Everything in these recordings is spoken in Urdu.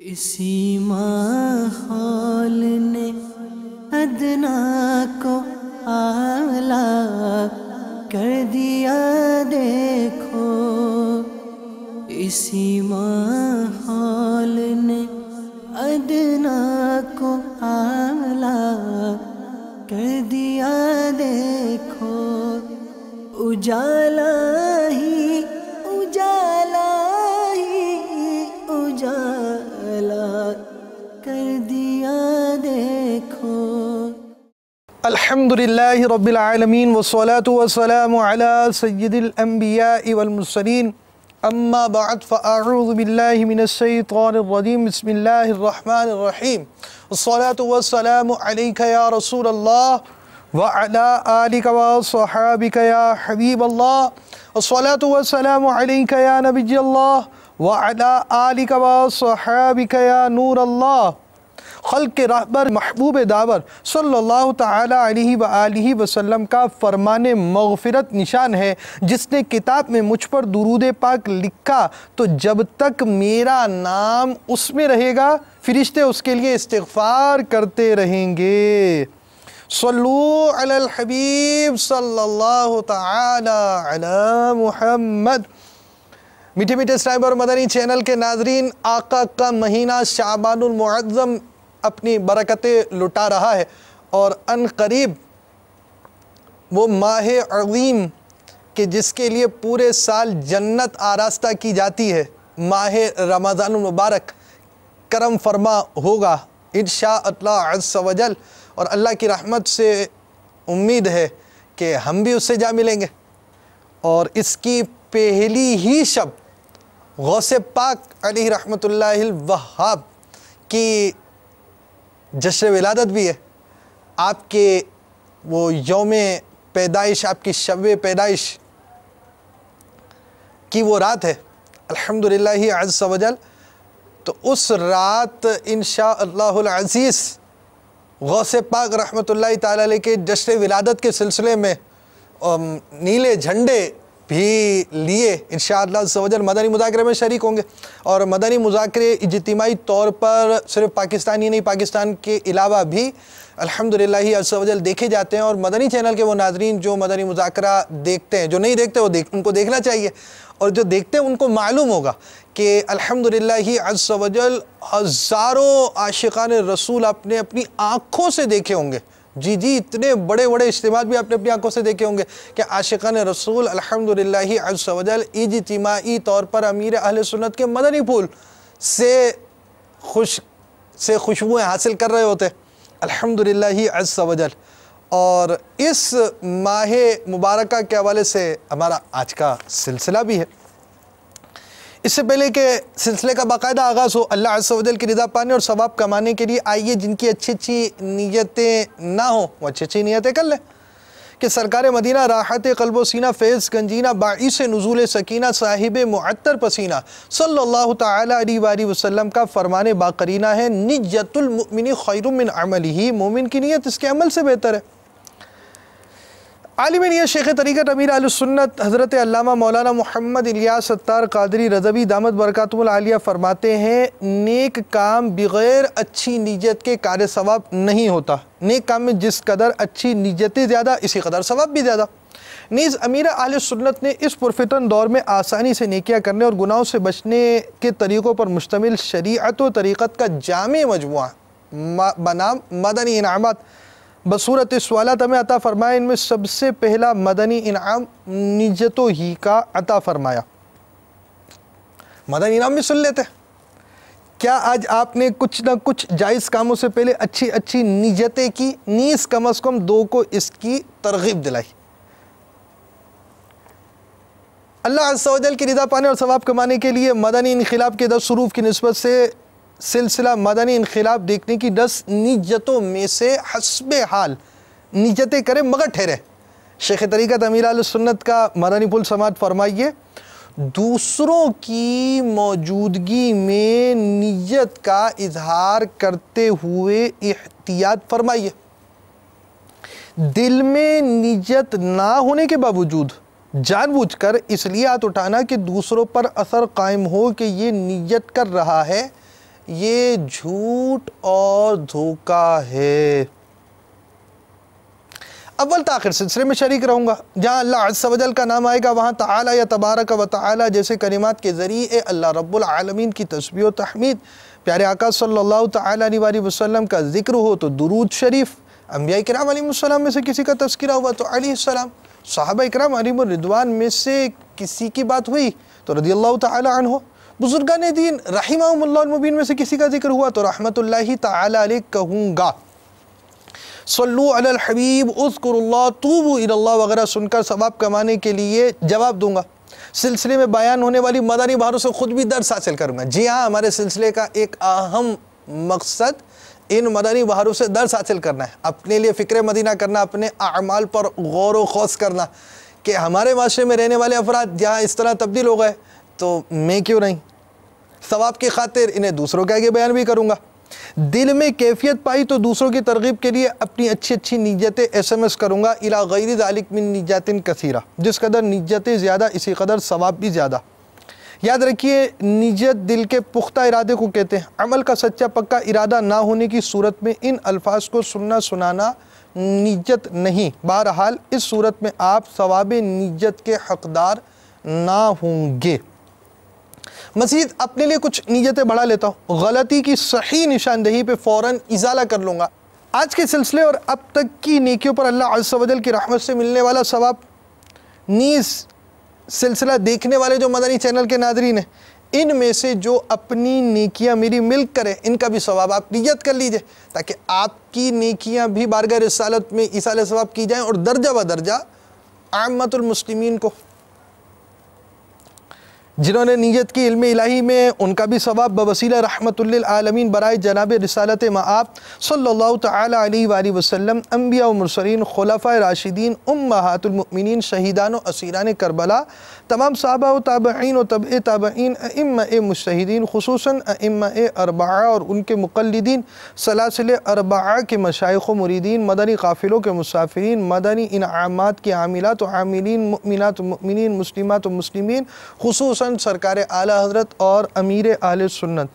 اسی ماحول نے ادنا کو اعلیٰ کر دیا دیکھو، اسی ماحول نے ادنا کو اعلیٰ کر دیا دیکھو، اجالا ہی اجالا کر دیا دیکھو۔ الحمدللہ رب العالمین والصلاة والسلام علی سید الانبیاء والمرسلین، اما بعد فاعوذ باللہ من الشیطان الرجیم، بسم اللہ الرحمن الرحیم، والصلاة والسلام علیک یا رسول اللہ وعلی آلک وصحابک یا حبیب اللہ، والصلاة والسلام علیک یا نبی اللہ وعلی آلک وصحابک یا نور اللہ۔ خلق کے رہبر محبوب داور صلی اللہ تعالی علیہ وآلہ وسلم کا فرمان مغفرت نشان ہے، جس نے کتاب میں مجھ پر درود پاک لکھا تو جب تک میرا نام اس میں رہے گا فرشتے اس کے لیے استغفار کرتے رہیں گے۔ صلو علی الحبیب صلی اللہ تعالی علی محمد۔ میٹھے میٹھے اسلام اور مدنی چینل کے ناظرین، آقا کا مہینہ شعبان المعظم اپنی برکتیں لٹا رہا ہے، اور ان قریب وہ ماہ عظیم کہ جس کے لیے پورے سال جنت آراستہ کی جاتی ہے، ماہ رمضان المبارک کرم فرما ہوگا انشاءاللہ عز و جل، اور اللہ کی رحمت سے امید ہے کہ ہم بھی اس سے جا ملیں گے۔ اور اس کی پہلی ہی شب غوث پاک علیہ رحمت اللہ الوہاب کی جشن ولادت بھی ہے، آپ کے وہ یوم پیدائش، آپ کی شب پیدائش کی وہ رات ہے الحمدللہ عز و جل۔ تو اس رات انشاءاللہ العزیز غوث پاک رحمت اللہ تعالی علیہ کے جشن ولادت کے سلسلے میں نیلے جھنڈے بھی لیے انشاءاللہ عز و جل مدنی مذاکرے میں شریک ہوں گے، اور مدنی مذاکرے اجتماعی طور پر صرف پاکستان ہی نہیں، پاکستان کے علاوہ بھی الحمدللہ عز و جل دیکھے جاتے ہیں، اور مدنی چینل کے وہ ناظرین جو مدنی مذاکرہ دیکھتے ہیں، جو نہیں دیکھتے ان کو دیکھنا چاہیے، اور جو دیکھتے ہیں ان کو معلوم ہوگا کہ الحمدللہ عز و جل ہزاروں عاشقان رسول آپ نے اپنی آنکھوں سے دیکھے ہوں گے۔ جی اتنے بڑے بڑے اجتماعات بھی آپ نے اپنی آنکھوں سے دیکھے ہوں گے کہ عاشقان رسول الحمدللہ عز و جل اجتماعی طور پر امیر اہل سنت کے مدنی پھول سے خوشبوئیں حاصل کر رہے ہوتے الحمدللہ عز و جل۔ اور اس ماہ مبارکہ کے حوالے سے ہمارا آج کا سلسلہ بھی ہے۔ اس سے پہلے کہ سلسلے کا باقاعدہ آغاز ہو، اللہ عز و جل کی رضا پانے اور ثواب کمانے کے لیے آئیے جن کی اچھی اچھی نیتیں نہ ہوں وہ اچھی اچھی نیتیں کر لیں کہ سرکار مدینہ راحت قلب و سینہ فیض گنجینہ باعث نزول سکینہ صاحب معطر پسینہ صلی اللہ تعالی علیہ وآلہ وسلم کا فرمان باقرینہ ہے، نیت المؤمن خیر من عملہ، مومن کی نیت اس کے عمل سے بہتر ہے۔ عالم نیت شیخ طریقت امیر اہل سنت حضرت علامہ مولانا محمد الیاس ستار قادری رضوی دامت برکاتہم العالیہ فرماتے ہیں، نیک کام بغیر اچھی نیت کے کار ثواب نہیں ہوتا۔ نیک کام میں جس قدر اچھی نیتیں زیادہ اسی قدر ثواب بھی زیادہ۔ نیز امیر اہل سنت نے اس پرفتن دور میں آسانی سے نیکیاں کرنے اور گناہوں سے بچنے کے طریقوں پر مشتمل شریعت و طریقت کا جامع مجموعہ بنام مدنی انعامات بصورت سوالات ہمیں عطا فرمایا۔ ان میں سب سے پہلا مدنی انعام نیتوں ہی کا عطا فرمایا۔ مدنی انعام بھی سن لیتے ہیں۔ کیا آج آپ نے کچھ نہ کچھ جائز کاموں سے پہلے اچھی اچھی نیتیں کی؟ نیز کم از کم دو کو اس کی ترغیب دلائی۔ اللہ عز و جل کی رضا پانے اور ثواب کمانے کے لیے مدنی انقلاب کے 10 حروف کی نسبت سے سلسلہ مدنی انقلاب دیکھنے کی 10 نیتوں میں سے حسب حال نیتیں کریں مگر ٹھہرے۔ شیخ طریقت امیر اہل سنت کا مدنی پھول سماعت فرمائیے، دوسروں کی موجودگی میں نیت کا اظہار کرتے ہوئے احتیاط فرمائیے۔ دل میں نیت نہ ہونے کے باوجود جان بوجھ کر اس لیے ہاتھ اٹھانا کہ دوسروں پر اثر قائم ہو کہ یہ نیت کر رہا ہے یہ جھوٹ اور دھوکہ ہے۔ اول تاخیر سلسلے میں شریک رہوں گا، جہاں اللہ عز و جل کا نام آئے گا وہاں تعالی یا تبارک و تعالی جیسے کلمات کے ذریعے اللہ رب العالمین کی تسبیح و تحمید، پیارے آقا صلی اللہ تعالی علیہ وسلم کا ذکر ہو تو درود شریف، انبیاء کرام علیہ السلام میں سے کسی کا تذکرہ ہوا تو علیہ السلام، صحابہ کرام علیہم الرضوان میں سے کسی کی بات ہوئی تو رضی اللہ تعالی عنہ، بزرگان دین رحمہم اللہ المبین میں سے کسی کا ذکر ہوا تو رحمت اللہ تعالی علیہ کہوں گا۔ صلو علی الحبیب، اذکر اللہ، توبو الی اللہ وغیرہ سن کر ثواب کمانے کے لیے جواب دوں گا۔ سلسلے میں بیان ہونے والی مدنی بہاروں سے خود بھی درس حاصل کروں گا۔ جی ہاں، ہمارے سلسلے کا ایک اہم مقصد ان مدنی بہاروں سے درس حاصل کرنا ہے، اپنے لیے فکر مدینہ کرنا، اپنے اعمال پر غور و خوض کرنا کہ ہمارے معاشرے میں رہنے والے افراد جہاں اس طرح تبدیل ہو گئے تو میں کیوں نہیں؟ ثواب کی خاطر انہیں دوسروں کے آگے بیان بھی کروں گا۔ دل میں کیفیت پائی تو دوسروں کی ترغیب کے لیے اپنی اچھی نیتیں SMS کروں گا، الی غیر ذالک من نیت کثیرہ، جس قدر نیتیں زیادہ اسی قدر ثواب بھی زیادہ۔ یاد رکھیے، نیت دل کے پختہ ارادے کو کہتے ہیں۔ عمل کا سچا پکا ارادہ نہ ہونے کی صورت میں ان الفاظ کو سننا سنانا نیت نہیں۔ بہرحال اس صورت میں آپ ثواب نیت کے حقدار نہ ہوں گے۔ مزید اپنے لیے کچھ نیتیں بڑھا لیتا ہوں، غلطی کی صحیح نشاندہی پہ فوراً ازالہ کر لوں گا۔ آج کے سلسلے اور اب تک کی نیکیوں پر اللہ عز و جل کی رحمت سے ملنے والا ثواب، نیز سلسلہ دیکھنے والے جو مدنی چینل کے ناظرین ہیں، ان میں سے جو اپنی نیکیاں میری مل کریں ان کا بھی ثواب آپ نیت کر لیجئے، تاکہ آپ کی نیکیاں بھی بارگاہ رسالت میں ایصال ثواب کی جائیں اور درجہ بدرجہ عامت المسلمین کو، جنہوں نے نیت کی علم الہی میں، ان کا بھی ثواب بوسیلہ رحمت للعالمین برائے جناب رسالت مآب صلی اللہ تعالی علیہ وآلہ وسلم، انبیاء و مرسلین، خلفاء راشدین، امہات المؤمنین، شہیدان و اسیران کربلا، تمام صحابہ و تابعین و تبع تابعین، ائمہ مجتہدین، خصوصاً ائمہ اربعہ اور ان کے مقلدین، سلاسل اربعہ کے مشائخ و مریدین، مدنی قافلوں کے مسافرین، مدنی انعامات کے عاملات و عاملین، مؤمنات و مؤمنین، مسلمات و مسلمین، خصوصاً سرکار اعلی حضرت اور امیر اہل سنت،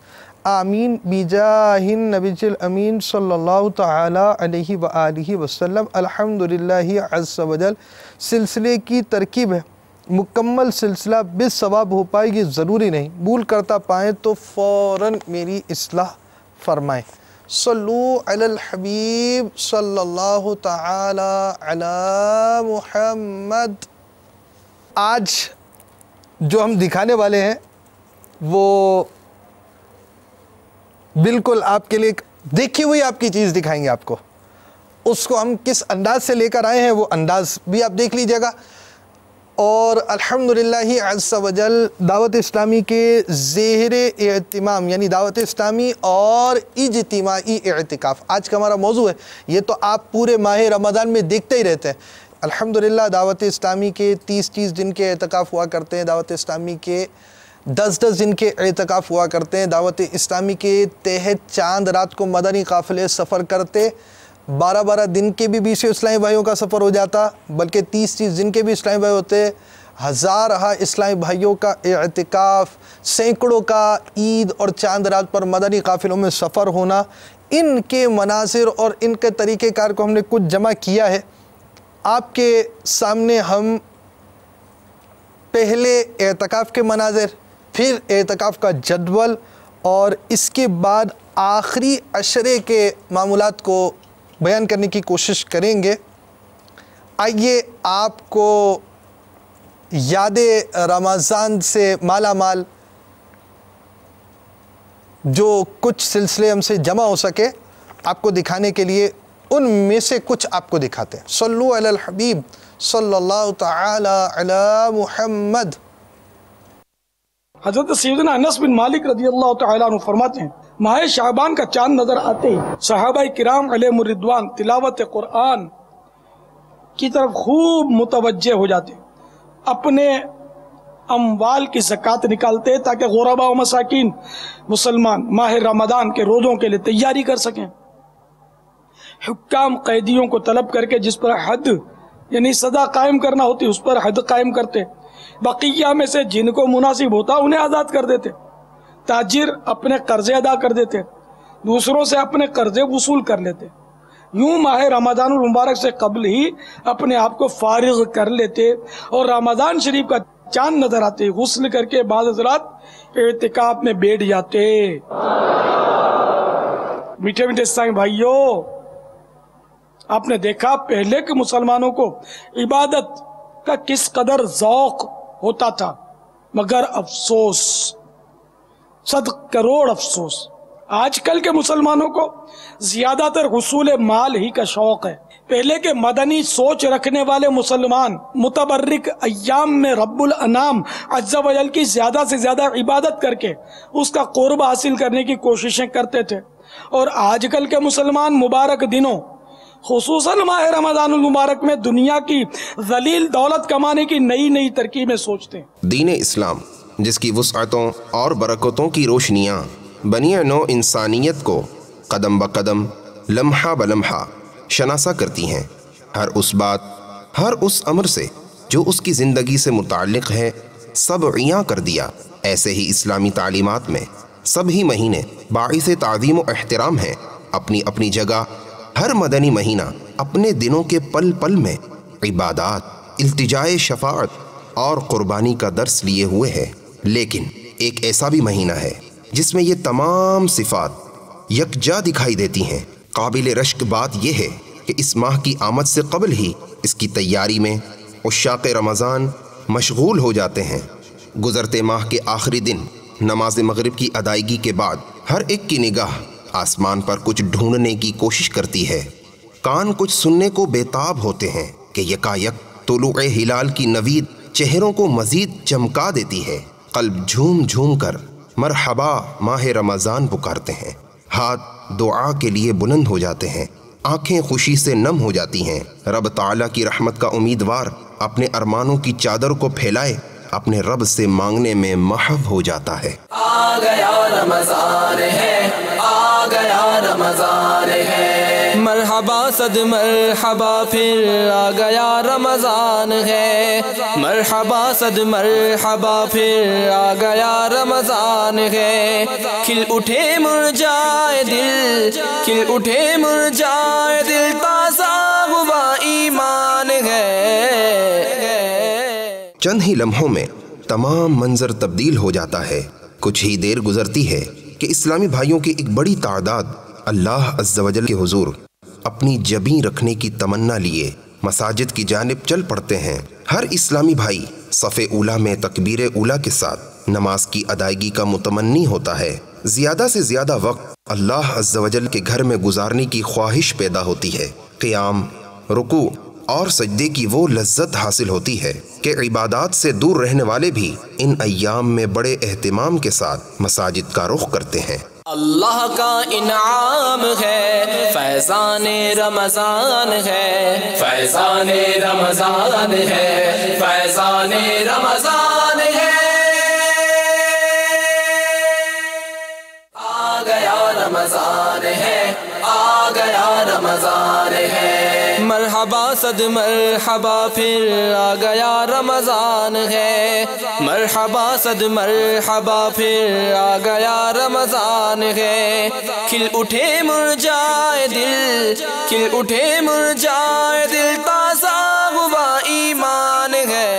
آمین بجاہ النبی الامین صلی اللہ تعالی علیہ وآلہ وسلم۔ الحمدللہ عز و جل سلسلے کی ترکیب ہے، مکمل سلسلہ بے ثواب ہو پائے گی ضروری نہیں، بھول کرتا پائیں تو فوراً میری اصلاح فرمائیں۔ صلو علی الحبیب صلی اللہ تعالی علی محمد۔ آج جو ہم دکھانے والے ہیں وہ بالکل آپ کے لیے دیکھی ہوئی آپ کی چیز دکھائیں گے آپ کو، اس کو ہم کس انداز سے لے کر آئے ہیں وہ انداز بھی آپ دیکھ لیجئے گا۔ اور الحمدللہ عز و جل دعوت اسلامی کے زیر اہتمام یعنی دعوت اسلامی اور اجتماعی اعتکاف آج کا ہمارا موضوع ہے۔ یہ تو آپ پورے ماہ رمضان میں دیکھتے ہی رہتے ہیں۔ الحمدللہ دعوت اسلامی کے 30 دن کے اعتکاف ہوا کرتے ہیں، دعوت اسلامی کے 10 دن کے اعتکاف ہوا کرتے ہیں، دعوت اسلامی کے تحت چاند رات کو مدنی قافلے سفر کرتے، 12 دن کے بھی 20 اسلامی بھائیوں کا سفر ہو جاتا، بلکہ 30 دن کے بھی اسلامی بھائی ہوتے، ہزارہ اسلامی بھائیوں کا اعتکاف، سینکڑوں کا عید اور چاند رات پر مدنی قافلوں میں سفر ہونا، ان کے مناظر اور ان کے طریقہ کار کو ہم نے کچھ جمع کیا ہے۔ آپ کے سامنے ہم پہلے اعتکاف کے مناظر، پھر اعتکاف کا جدول اور اس کے بعد آخری عشرے کے معمولات کو بیان کرنے کی کوشش کریں گے۔ آئیے آپ کو یاد رمضان سے مالا مال جو کچھ سلسلے ہم سے جمع ہو سکے آپ کو دکھانے کے لیے ان میں سے کچھ آپ کو دکھاتے ہیں۔ صلو علی الحبیب صلی اللہ تعالی علی محمد۔ حضرت سیدنا انس بن مالک رضی اللہ تعالیٰ عنہ فرماتے ہیں، ماہ شعبان کا چاند نظر آتے ہی صحابہ کرام علیہم الرضوان تلاوت قرآن کی طرف خوب متوجہ ہو جاتے، اپنے اموال کی زکوٰۃ نکالتے تاکہ غرباء و مساکین مسلمان ماہ رمضان کے روزوں کے لیے تیاری کر سکیں۔ حکام قیدیوں کو طلب کر کے جس پر حد یعنی سزا قائم کرنا ہوتی اس پر حد قائم کرتے، بقیہ میں سے جن کو مناسب ہوتا انہیں آزاد کر دیتے تاجر اپنے قرضے ادا کر دیتے، دوسروں سے اپنے قرضے وصول کر لیتے، یوں ماہ رمضان المبارک سے قبل ہی اپنے آپ کو فارغ کر لیتے، اور رمضان شریف کا چاند نظر آتے غسل کر کے بعض حضرات اعتکاف میں بیٹھ جاتے۔ میٹھے میٹھے اسلامی بھائیوں، آپ نے دیکھا پہلے کے مسلمانوں کو عبادت کا کس قدر ذوق ہوتا تھا، مگر افسوس، صد کروڑ افسوس، آج کل کے مسلمانوں کو زیادہ تر حصول مال ہی کا شوق ہے۔ پہلے کے مدنی سوچ رکھنے والے مسلمان متبرک ایام میں رب الانام عز و جل کی زیادہ سے زیادہ عبادت کر کے اس کا قرب حاصل کرنے کی کوششیں کرتے تھے، اور آج کل کے مسلمان مبارک دنوں خصوصاً ماہ رمضان المبارک میں دنیا کی ذلیل دولت کمانے کی نئی نئی ترکیبیں سوچتے ہیں۔ دین اسلام جس کی وسعتوں اور برکتوں کی روشنیاں بنی نوع انسانیت کو قدم بقدم لمحہ بلمحہ شناسا کرتی ہیں، ہر اس بات، ہر اس امر سے جو اس کی زندگی سے متعلق ہے سب عیاں کر دیا۔ ایسے ہی اسلامی تعلیمات میں سب ہی مہینے باعث تعظیم و احترام ہیں۔ اپنی اپنی جگہ ہر مدنی مہینہ اپنے دنوں کے پل پل میں عبادات، التجائے شفاعت اور قربانی کا درس لیے ہوئے ہے، لیکن ایک ایسا بھی مہینہ ہے جس میں یہ تمام صفات یکجا دکھائی دیتی ہیں۔ قابل رشک بات یہ ہے کہ اس ماہ کی آمد سے قبل ہی اس کی تیاری میں عشاق رمضان مشغول ہو جاتے ہیں۔ گزرتے ماہ کے آخری دن نماز مغرب کی ادائیگی کے بعد ہر ایک کی نگاہ آسمان پر کچھ ڈھونڈنے کی کوشش کرتی ہے، کان کچھ سننے کو بےتاب ہوتے ہیں کہ یکایک طلوع ہلال کی نوید چہروں کو مزید چمکا دیتی ہے۔ قلب جھوم جھوم کر مرحبا ماہ رمضان پکارتے ہیں، ہاتھ دعا کے لیے بلند ہو جاتے ہیں، آنکھیں خوشی سے نم ہو جاتی ہیں۔ رب تعالیٰ کی رحمت کا امیدوار اپنے ارمانوں کی چادر کو پھیلائے اپنے رب سے مانگنے میں محو ہو جاتا ہے۔ آ گیا رمضان ہے، آ گیا رمضان ہے، مرحبا صد مرحبا پھر آ گیا رمضان ہے، مرحبا صد مرحبا پھر آ گیا رمضان ہے۔ کھل اٹھے مرجائے دل، کھل اٹھے مرجائے دل، تازہ ہوا ایمان ہے۔ چند ہی لمحوں میں تمام منظر تبدیل ہو جاتا ہے۔ کچھ ہی دیر گزرتی ہے کہ اسلامی بھائیوں کی ایک بڑی تعداد اللہ عز و جل کے حضور اپنی جبیں رکھنے کی تمنا لیے مساجد کی جانب چل پڑتے ہیں۔ ہر اسلامی بھائی صف اولیٰ میں تکبیر اولیٰ کے ساتھ نماز کی ادائیگی کا متمنی ہوتا ہے۔ زیادہ سے زیادہ وقت اللہ عز و جل کے گھر میں گزارنے کی خواہش پیدا ہوتی ہے۔ قیام، رکوع اور سجدے کی وہ لذت حاصل ہوتی ہے کہ عبادات سے دور رہنے والے بھی ان ایام میں بڑے اہتمام کے ساتھ مساجد کا رخ کرتے ہیں۔ اللہ کا انعام ہے، فیضان رمضان ہے، فیضان رمضان ہے، فیضان رمضان ہے۔ آ گیا رمضان ہے، آ گیا رمضان ہے، مرحبا صد مرحبا پھر آ گیا رمضان ہے، مرحبا صد مرحبا پھر آ گیا رمضان ہے۔ کھل اٹھے مرجائے دل، کھل اٹھے مرجائے دل، تازہ ہوا ایمان ہے۔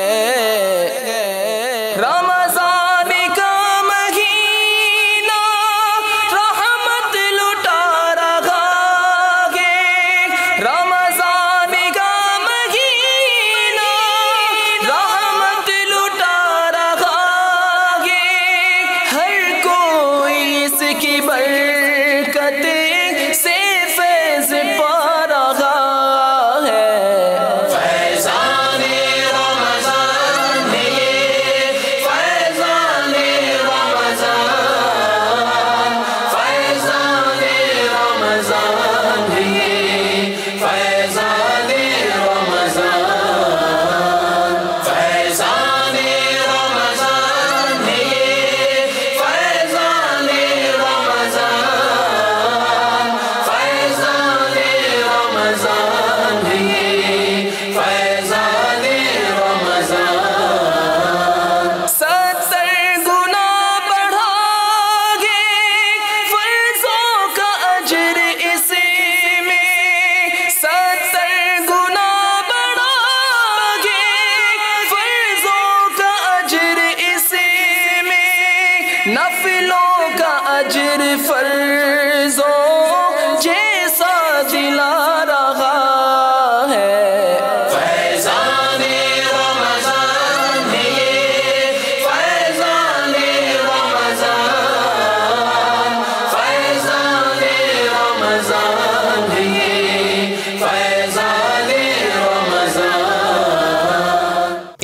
رمضان کا مہینہ رحمت لٹا رہا ہے، رمضان کا مہینہ رحمت لٹا رہا ہے، ہر کوئی اس کی برکت سے فیض پا رہا ہے۔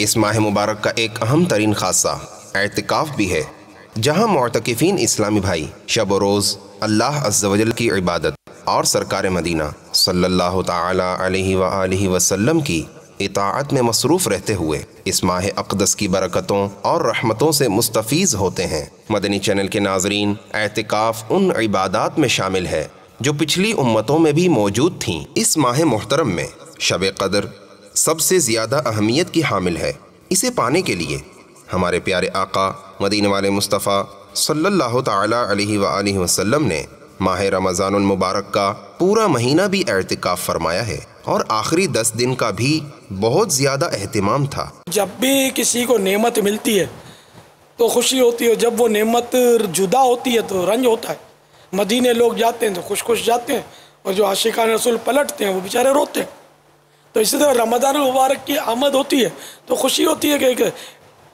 اس ماہ مبارک کا ایک اہم ترین خاصہ اعتکاف بھی ہے، جہاں معتکفین اسلامی بھائی شب و روز اللہ عز و جل کی عبادت اور سرکار مدینہ صلی اللہ تعالی علیہ وآلہ وسلم کی اطاعت میں مصروف رہتے ہوئے اس ماہ اقدس کی برکتوں اور رحمتوں سے مستفیض ہوتے ہیں۔ مدنی چینل کے ناظرین، اعتکاف ان عبادات میں شامل ہے جو پچھلی امتوں میں بھی موجود تھیں۔ اس ماہ محترم میں شب قدر سب سے زیادہ اہمیت کی حامل ہے۔ اسے پانے کے لیے ہمارے پیارے آقا مدینے والے مصطفیٰ صلی اللہ تعالی علیہ وآلہ وسلم نے ماہ رمضان المبارک کا پورا مہینہ بھی اعتکاف فرمایا ہے، اور آخری 10 دن کا بھی بہت زیادہ اہتمام تھا۔ جب بھی کسی کو نعمت ملتی ہے تو خوشی ہوتی ہے، جب وہ نعمت جدا ہوتی ہے تو رنج ہوتا ہے۔ مدینے لوگ جاتے ہیں تو خوش خوش جاتے ہیں، اور جو عاشقان رسول پلٹتے ہیں وہ بیچارے روتے ہیں۔ تو اسی طرح رمضان المبارک کی آمد ہوتی ہے تو خوشی ہوتی ہے کہ ایک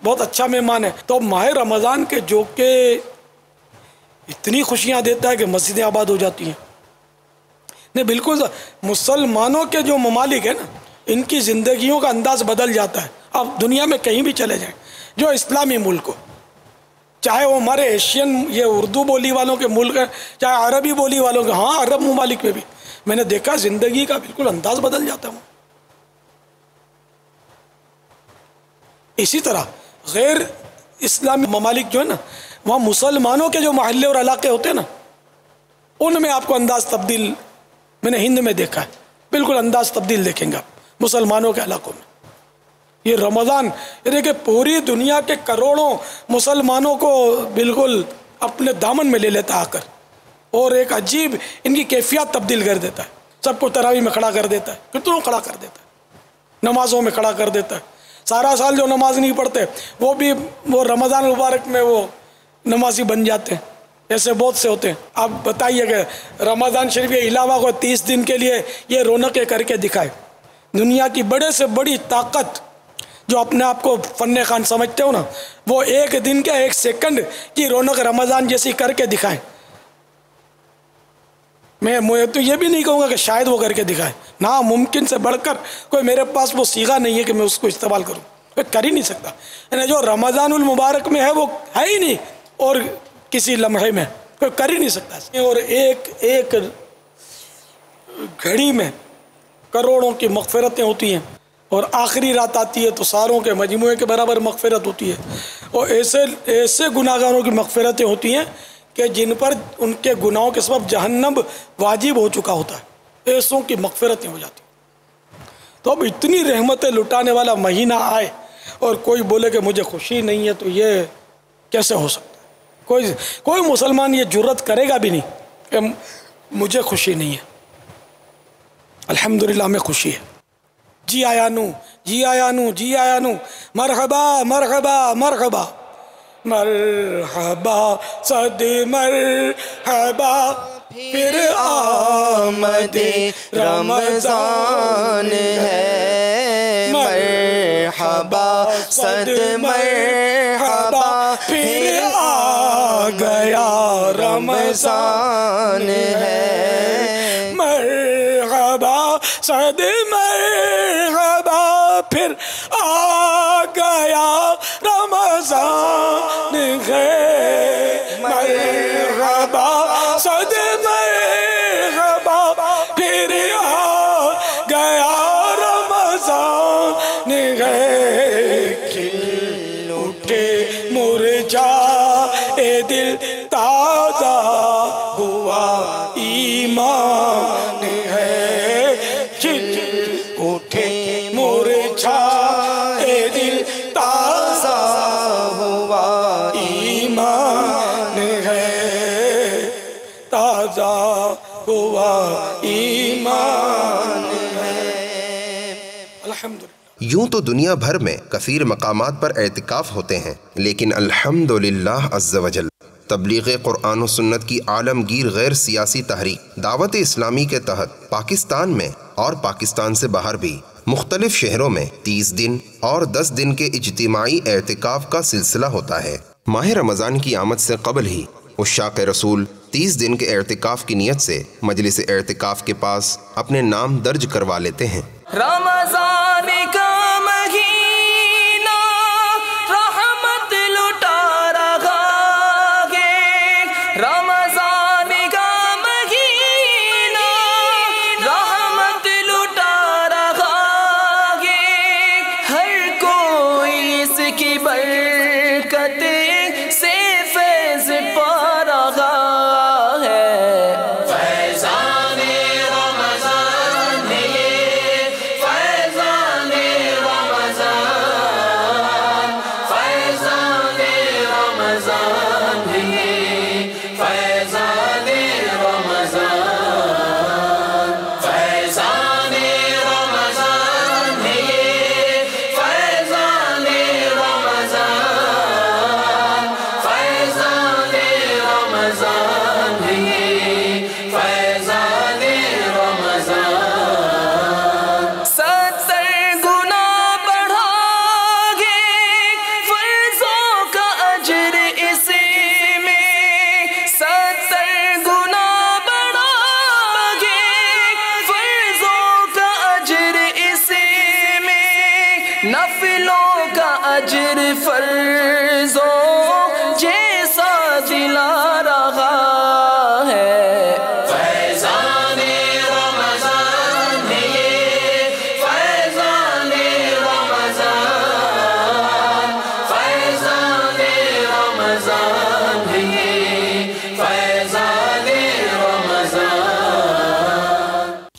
بہت اچھا مہمان ہے۔ تو ماہ رمضان کے جو کہ اتنی خوشیاں دیتا ہے کہ مسجدیں آباد ہو جاتی ہیں۔ نہیں، بالکل مسلمانوں کے جو ممالک ہیں نا، ان کی زندگیوں کا انداز بدل جاتا ہے۔ اب دنیا میں کہیں بھی چلے جائیں، جو اسلامی ملک ہو، چاہے وہ ہمارے ایشین یہ اردو بولی والوں کے ملک ہیں، چاہے عربی بولی والوں کے، ہاں عرب ممالک میں بھی میں نے دیکھا زندگی کا بالکل انداز بدل جاتا ہے۔ اسی طرح غیر اسلامی ممالک جو ہے نا، وہاں مسلمانوں کے جو محلے اور علاقے ہوتے ہیں نا، ان میں آپ کو انداز تبدیل میں نے ہند میں دیکھا ہے، بالکل انداز تبدیل دیکھیں گے آپ مسلمانوں کے علاقوں میں۔ یہ رمضان یعنی کہ پوری دنیا کے کروڑوں مسلمانوں کو بالکل اپنے دامن میں لے لیتا آ کر، اور ایک عجیب ان کی کیفیت تبدیل کر دیتا ہے۔ سب کو تراویح میں کھڑا کر دیتا ہے، کتنوں کھڑا کر دیتا ہے، نمازوں میں کھڑا کر دیتا ہے۔ سارا سال جو نماز نہیں پڑھتے وہ بھی وہ رمضان مبارک میں وہ نمازی بن جاتے ہیں۔ ایسے بہت سے ہوتے ہیں۔ آپ بتائیے کہ رمضان شریف کے علاوہ کو 30 دن کے لیے یہ رونقیں کر کے دکھائے۔ دنیا کی بڑے سے بڑی طاقت جو اپنے آپ کو فن خان سمجھتے ہو نا، وہ ایک دن کا 1 سیکنڈ کی رونق رمضان جیسی کر کے دکھائیں۔ میں تو یہ بھی نہیں کہوں گا کہ شاید وہ کر کے دکھائیں، نہ ممکن سے بڑھ کر کوئی میرے پاس وہ صیغہ نہیں ہے کہ میں اس کو استعمال کروں، میں کر ہی نہیں سکتا۔ یعنی جو رمضان المبارک میں ہے وہ ہے ہی نہیں، اور کسی لمحے میں کوئی کر ہی نہیں سکتا۔ اور ایک گھڑی میں کروڑوں کی مغفرتیں ہوتی ہیں، اور آخری رات آتی ہے تو ساروں کے مجموعے کے برابر مغفرت ہوتی ہے، اور ایسے گناہگاروں کی مغفرتیں ہوتی ہیں کہ جن پر ان کے گناہوں کے سبب جہنم واجب ہو چکا ہوتا ہے، ایسوں کی مغفرتیں ہو جاتی ہیں۔ تو اب اتنی رحمتیں لٹانے والا مہینہ آئے اور کوئی بولے کہ مجھے خوشی نہیں ہے، تو یہ کیسے ہو سکتا ہے؟ کوئی مسلمان یہ جرت کرے گا بھی نہیں کہ مجھے خوشی نہیں ہے۔ الحمدللہ ہمیں خوشی ہے۔ جی آیا نو، جی آیا نو، جی آیا نو، مرحبا مرحبا مرحبا مرحبا صد مرحبا، پھر آمد رمضان ہے، مرحبا صد مرحبا، پھر آ گیا رمضان ہے، مرحبا صد مرحبا، پھر آ گیا رمضان ہے، مرحبا صد مرحبا، پھر آ گیا رمضان ہے، کھل اٹھے مرجائے دل، تازہ ہوا ایمان ہے، کھل اٹھے مرجائے دل، تازہ ہوا ایمان ہے، تازہ ہوا ایمان ہے۔ الحمدللہ۔ یوں تو دنیا بھر میں کثیر مقامات پر اعتکاف ہوتے ہیں، لیکن الحمدللہ عز و جل تبلیغ قرآن و سنت کی عالمگیر غیر سیاسی تحریک دعوت اسلامی کے تحت پاکستان میں اور پاکستان سے باہر بھی مختلف شہروں میں 30 دن اور 10 دن کے اجتماعی اعتکاف کا سلسلہ ہوتا ہے۔ ماہ رمضان کی آمد سے قبل ہی عشاق رسول 30 دن کے اعتکاف کی نیت سے مجلس اعتکاف کے پاس اپنے نام درج کروا لیتے ہیں۔ رمضان کا مہینہ نفلوں کا اجر فرضوں جیسا دلا رہا ہے فیضان رمضان ہے یہ فیضان رمضان فیضان رمضان ہے یہ فیضان رمضان۔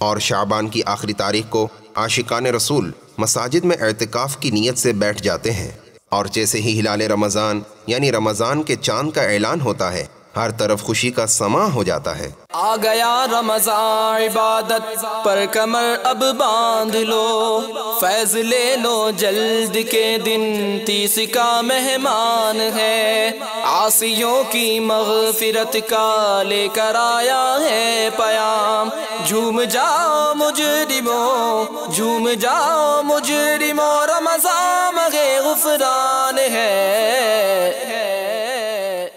اور شعبان کی آخری تاریخ کو عاشقان رسول مساجد میں اعتکاف کی نیت سے بیٹھ جاتے ہیں، اور جیسے ہی ہلال رمضان یعنی رمضان کے چاند کا اعلان ہوتا ہے ہر طرف خوشی کا سماں ہو جاتا ہے۔ آ گیا رمضان عبادت پر کمر اب باندھ لو، فیض لے لو جلد کے دن 30 کا مہمان ہے، عاصیوں کی مغفرت کا لے کر آیا ہے پیام، جھوم جاؤ مجرموں جھوم جاؤ مجرموں رمضان ماہ غفران ہے،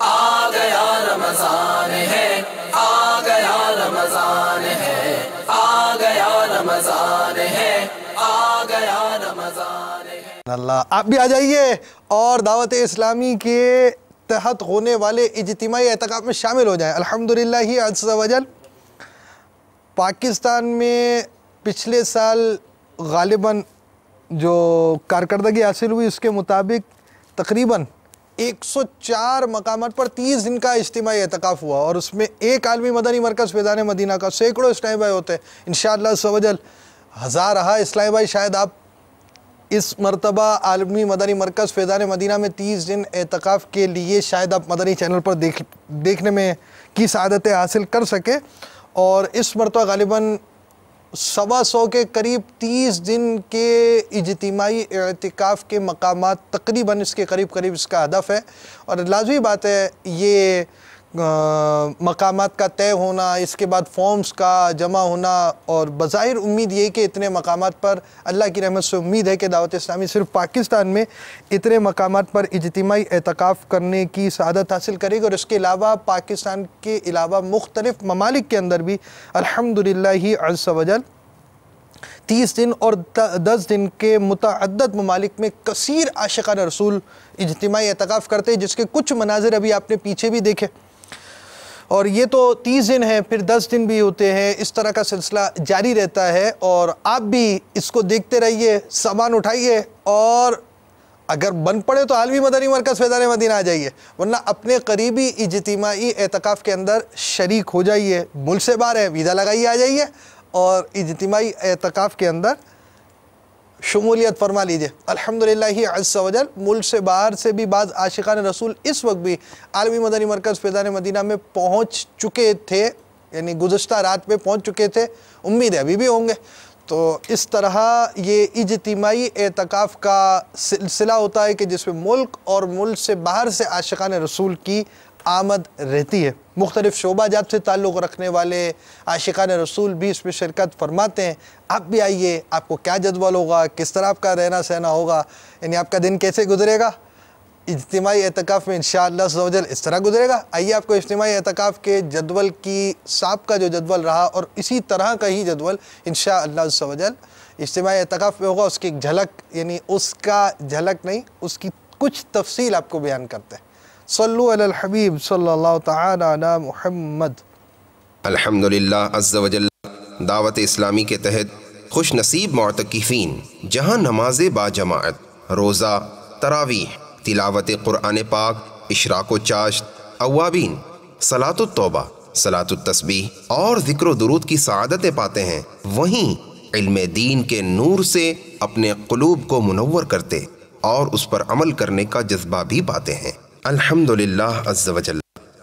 آ گیا رمضان ہے آ گیا رمضان ہے آ گیا رمضان ہے آ گیا رمضان ہے۔ اللہ آپ بھی آ جائیے اور دعوت اسلامی کے تحت ہونے والے اجتماعی اعتکاف میں شامل ہو جائیں۔ الحمدللہ عز و جل پاکستان میں پچھلے سال غالباً جو کارکردگی حاصل ہوئی اس کے مطابق تقریباً 104 مقامات پر 30 دن کا اجتماعی اعتکاف ہوا، اور اس میں ایک عالمی مدنی مرکز فیضان مدینہ کا سینکڑوں اسلامی بھائی ہوتے ہیں۔ انشاءاللہ عز و جل ہزار رہا اسلامی بھائی، شاید آپ اس مرتبہ عالمی مدنی مرکز فیضان مدینہ میں 30 دن اعتکاف کے لیے شاید آپ مدنی چینل پر دیکھنے میں کی سعادتیں حاصل کر سکے، اور اس مرتبہ غالباً 125 کے قریب 30 دن کے اجتماعی اعتکاف کے مقامات تقریباً اس کے قریب اس کا ہدف ہے، اور لازمی بات ہے یہ مقامات کا طے ہونا، اس کے بعد فارمز کا جمع ہونا، اور بظاہر امید یہ کہ اتنے مقامات پر اللہ کی رحمت سے امید ہے کہ دعوت اسلامی صرف پاکستان میں اتنے مقامات پر اجتماعی اعتکاف کرنے کی سعادت حاصل کرے گی، اور اس کے علاوہ پاکستان کے علاوہ مختلف ممالک کے اندر بھی الحمدللہ عز و جل 30 دن اور 10 دن کے متعدد ممالک میں کثیر عاشقان رسول اجتماعی اعتکاف کرتے ہیں، جس کے کچھ مناظر ابھی آپ نے پیچھے بھی دیکھے، اور یہ تو 30 دن ہیں، پھر 10 دن بھی ہوتے ہیں، اس طرح کا سلسلہ جاری رہتا ہے، اور آپ بھی اس کو دیکھتے رہیے، سامان اٹھائیے، اور اگر بن پڑے تو عالمی مدنی مرکز فیضان مدینہ آ جائیے، ورنہ اپنے قریبی اجتماعی اعتکاف کے اندر شریک ہو جائیے۔ ملک سے باہر ہے ویزا لگائیے آ جائیے، اور اجتماعی اعتکاف کے اندر شمولیت فرما لیجئے۔ الحمدللہ عز و جل ملک سے باہر سے بھی بعض عاشقان رسول اس وقت بھی عالمی مدنی مرکز فیضان مدینہ میں پہنچ چکے تھے، یعنی گزشتہ رات میں پہنچ چکے تھے، امید ہے ابھی بھی ہوں گے۔ تو اس طرح یہ اجتماعی اعتکاف کا سلسلہ ہوتا ہے کہ جس میں ملک اور ملک سے باہر سے عاشقان رسول کی آمد رہتی ہے۔ مختلف شعبہ جات سے تعلق رکھنے والے عاشقان رسول بھی اس میں شرکت فرماتے ہیں۔ آپ بھی آئیے، آپ کو کیا جدول ہوگا، کس طرح آپ کا رہنا سہنا ہوگا، یعنی آپ کا دن کیسے گزرے گا اجتماعی اعتکاف میں، انشاءاللہ عز و جل اس طرح گزرے گا۔ آئیے آپ کو اجتماعی اعتکاف کے جدول کی سابقہ جو جدول رہا اور اسی طرح کا ہی جدول انشاءاللہ عز و جل اجتماعی اعتکاف میں ہوگا، اس کی ایک جھلک، یعنی اس کا جھلک نہیں، اس کی کچھ تفصیل آپ کو بیان کرتے ہیں۔ صلو علی الحبیب صلی اللہ تعالی علی محمد۔ الحمدللہ عز و جل دعوت اسلامی کے تحت خوش نصیب معتکفین جہاں نماز با جماعت، روزہ، تراویح، تلاوت قرآن پاک، اشراق و چاشت، اوابین، صلاۃ التوبہ، صلاۃ التسبیح اور ذکر و درود کی سعادتیں پاتے ہیں، وہیں علم دین کے نور سے اپنے قلوب کو منور کرتے اور اس پر عمل کرنے کا جذبہ بھی پاتے ہیں۔ الحمدللہ عز و جل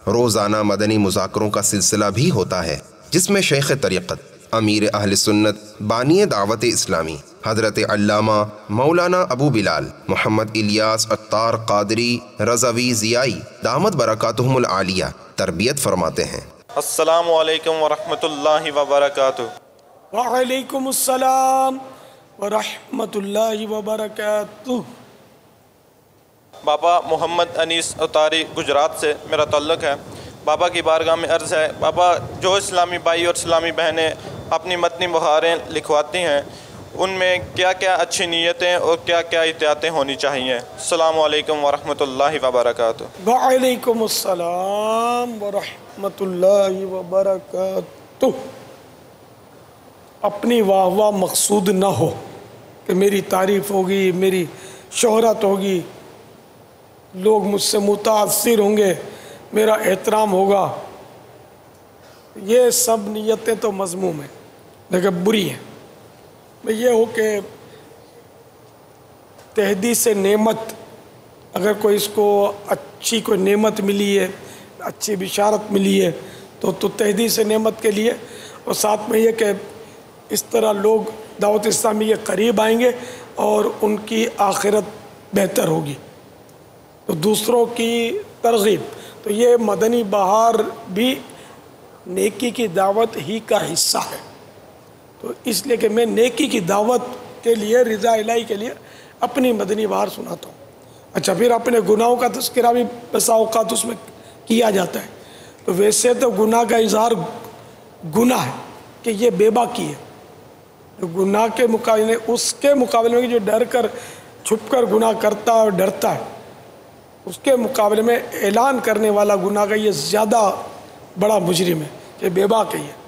روزانہ مدنی مذاکروں کا سلسلہ بھی ہوتا ہے، جس میں شیخ طریقت، امیر اہل سنت، بانی دعوت اسلامی حضرت علامہ مولانا ابو بلال محمد الیاس عطار قادری رضوی ضیائی دامت برکاتہم العالیہ تربیت فرماتے ہیں۔ السلام علیکم ورحمۃ اللہ وبرکاتہ۔ وعلیکم السلام ورحمۃ اللہ وبرکاتہ۔ بابا محمد انیس اتاری گجرات سے میرا تعلق ہے۔ بابا کی بارگاہ میں عرض ہے، بابا جو اسلامی بھائی اور اسلامی بہنیں اپنی متنی مہاریں لکھواتی ہیں ان میں کیا کیا اچھی نیتیں اور کیا کیا احتیاطیں ہونی چاہیے؟ السلام علیکم ورحمۃ اللہ وبرکاتہ۔ وعلیکم السلام ورحمۃ اللہ وبرکاتہ۔ اپنی واہ واہ مقصود نہ ہو کہ میری تعریف ہوگی، میری شہرت ہوگی، لوگ مجھ سے متاثر ہوں گے، میرا احترام ہوگا، یہ سب نیتیں تو مذموم ہیں لیکن بری ہیں۔ میں یہ ہو کہ تحدیث نعمت، اگر کوئی اس کو اچھی کوئی نعمت ملی ہے، اچھی بشارت ملی ہے تو تحدیث نعمت کے لیے، اور ساتھ میں یہ کہ اس طرح لوگ دعوت اسلامی کے قریب آئیں گے اور ان کی آخرت بہتر ہوگی، تو دوسروں کی ترغیب، تو یہ مدنی بہار بھی نیکی کی دعوت ہی کا حصہ ہے۔ تو اس لیے کہ میں نیکی کی دعوت کے لیے، رضا الہی کے لیے اپنی مدنی بہار سناتا ہوں۔ اچھا، پھر اپنے گناہوں کا تذکرہ بھی بسا اوقات اس میں کیا جاتا ہے، تو ویسے تو گناہ کا اظہار گناہ ہے کہ یہ بے باکی ہے، جو گناہ کے مقابلے میں، اس کے مقابلے میں جو ڈر کر چھپ کر گناہ کرتا ہے اور ڈرتا ہے، اس کے مقابلے میں اعلان کرنے والا گناہ کا یہ زیادہ بڑا مجرم ہے کہ بے باک ہے، یہ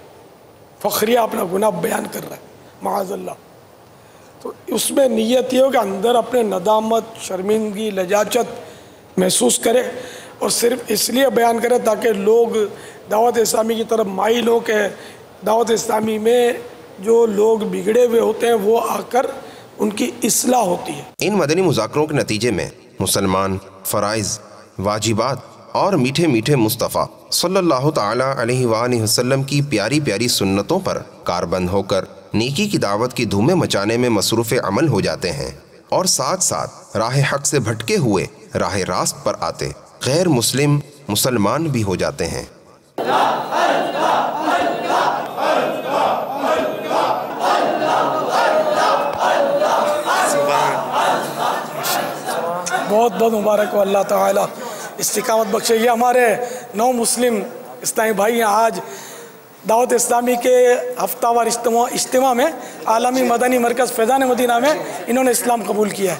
فخریہ اپنا گناہ بیان کر رہا ہے معاذ اللہ۔ تو اس میں نیت یہ ہو کہ اندر اپنے ندامت، شرمندگی، لجاجت محسوس کرے، اور صرف اس لیے بیان کرے تاکہ لوگ دعوت اسلامی کی طرف مائل ہو کہ دعوت اسلامی میں جو لوگ بگڑے ہوئے ہوتے ہیں وہ آ کر ان کی اصلاح ہوتی ہے۔ ان مدنی مذاکروں کے نتیجے میں مسلمان فرائض، واجبات اور میٹھے میٹھے مصطفیٰ صلی اللہ تعالی علیہ وآلہ وسلم کی پیاری پیاری سنتوں پر کاربند ہو کر نیکی کی دعوت کی دھومیں مچانے میں مصروف عمل ہو جاتے ہیں، اور ساتھ ساتھ راہ حق سے بھٹکے ہوئے راہ راست پر آتے غیر مسلم مسلمان بھی ہو جاتے ہیں۔ بہت بہت مبارک ہو، اللہ تعالیٰ استقامت بخشے۔ یہ ہمارے 9 مسلم اسلامی بھائی ہیں، آج دعوت اسلامی کے ہفتہ وار اجتماع میں عالمی مدنی مرکز فیضان مدینہ میں انہوں نے اسلام قبول کیا ہے۔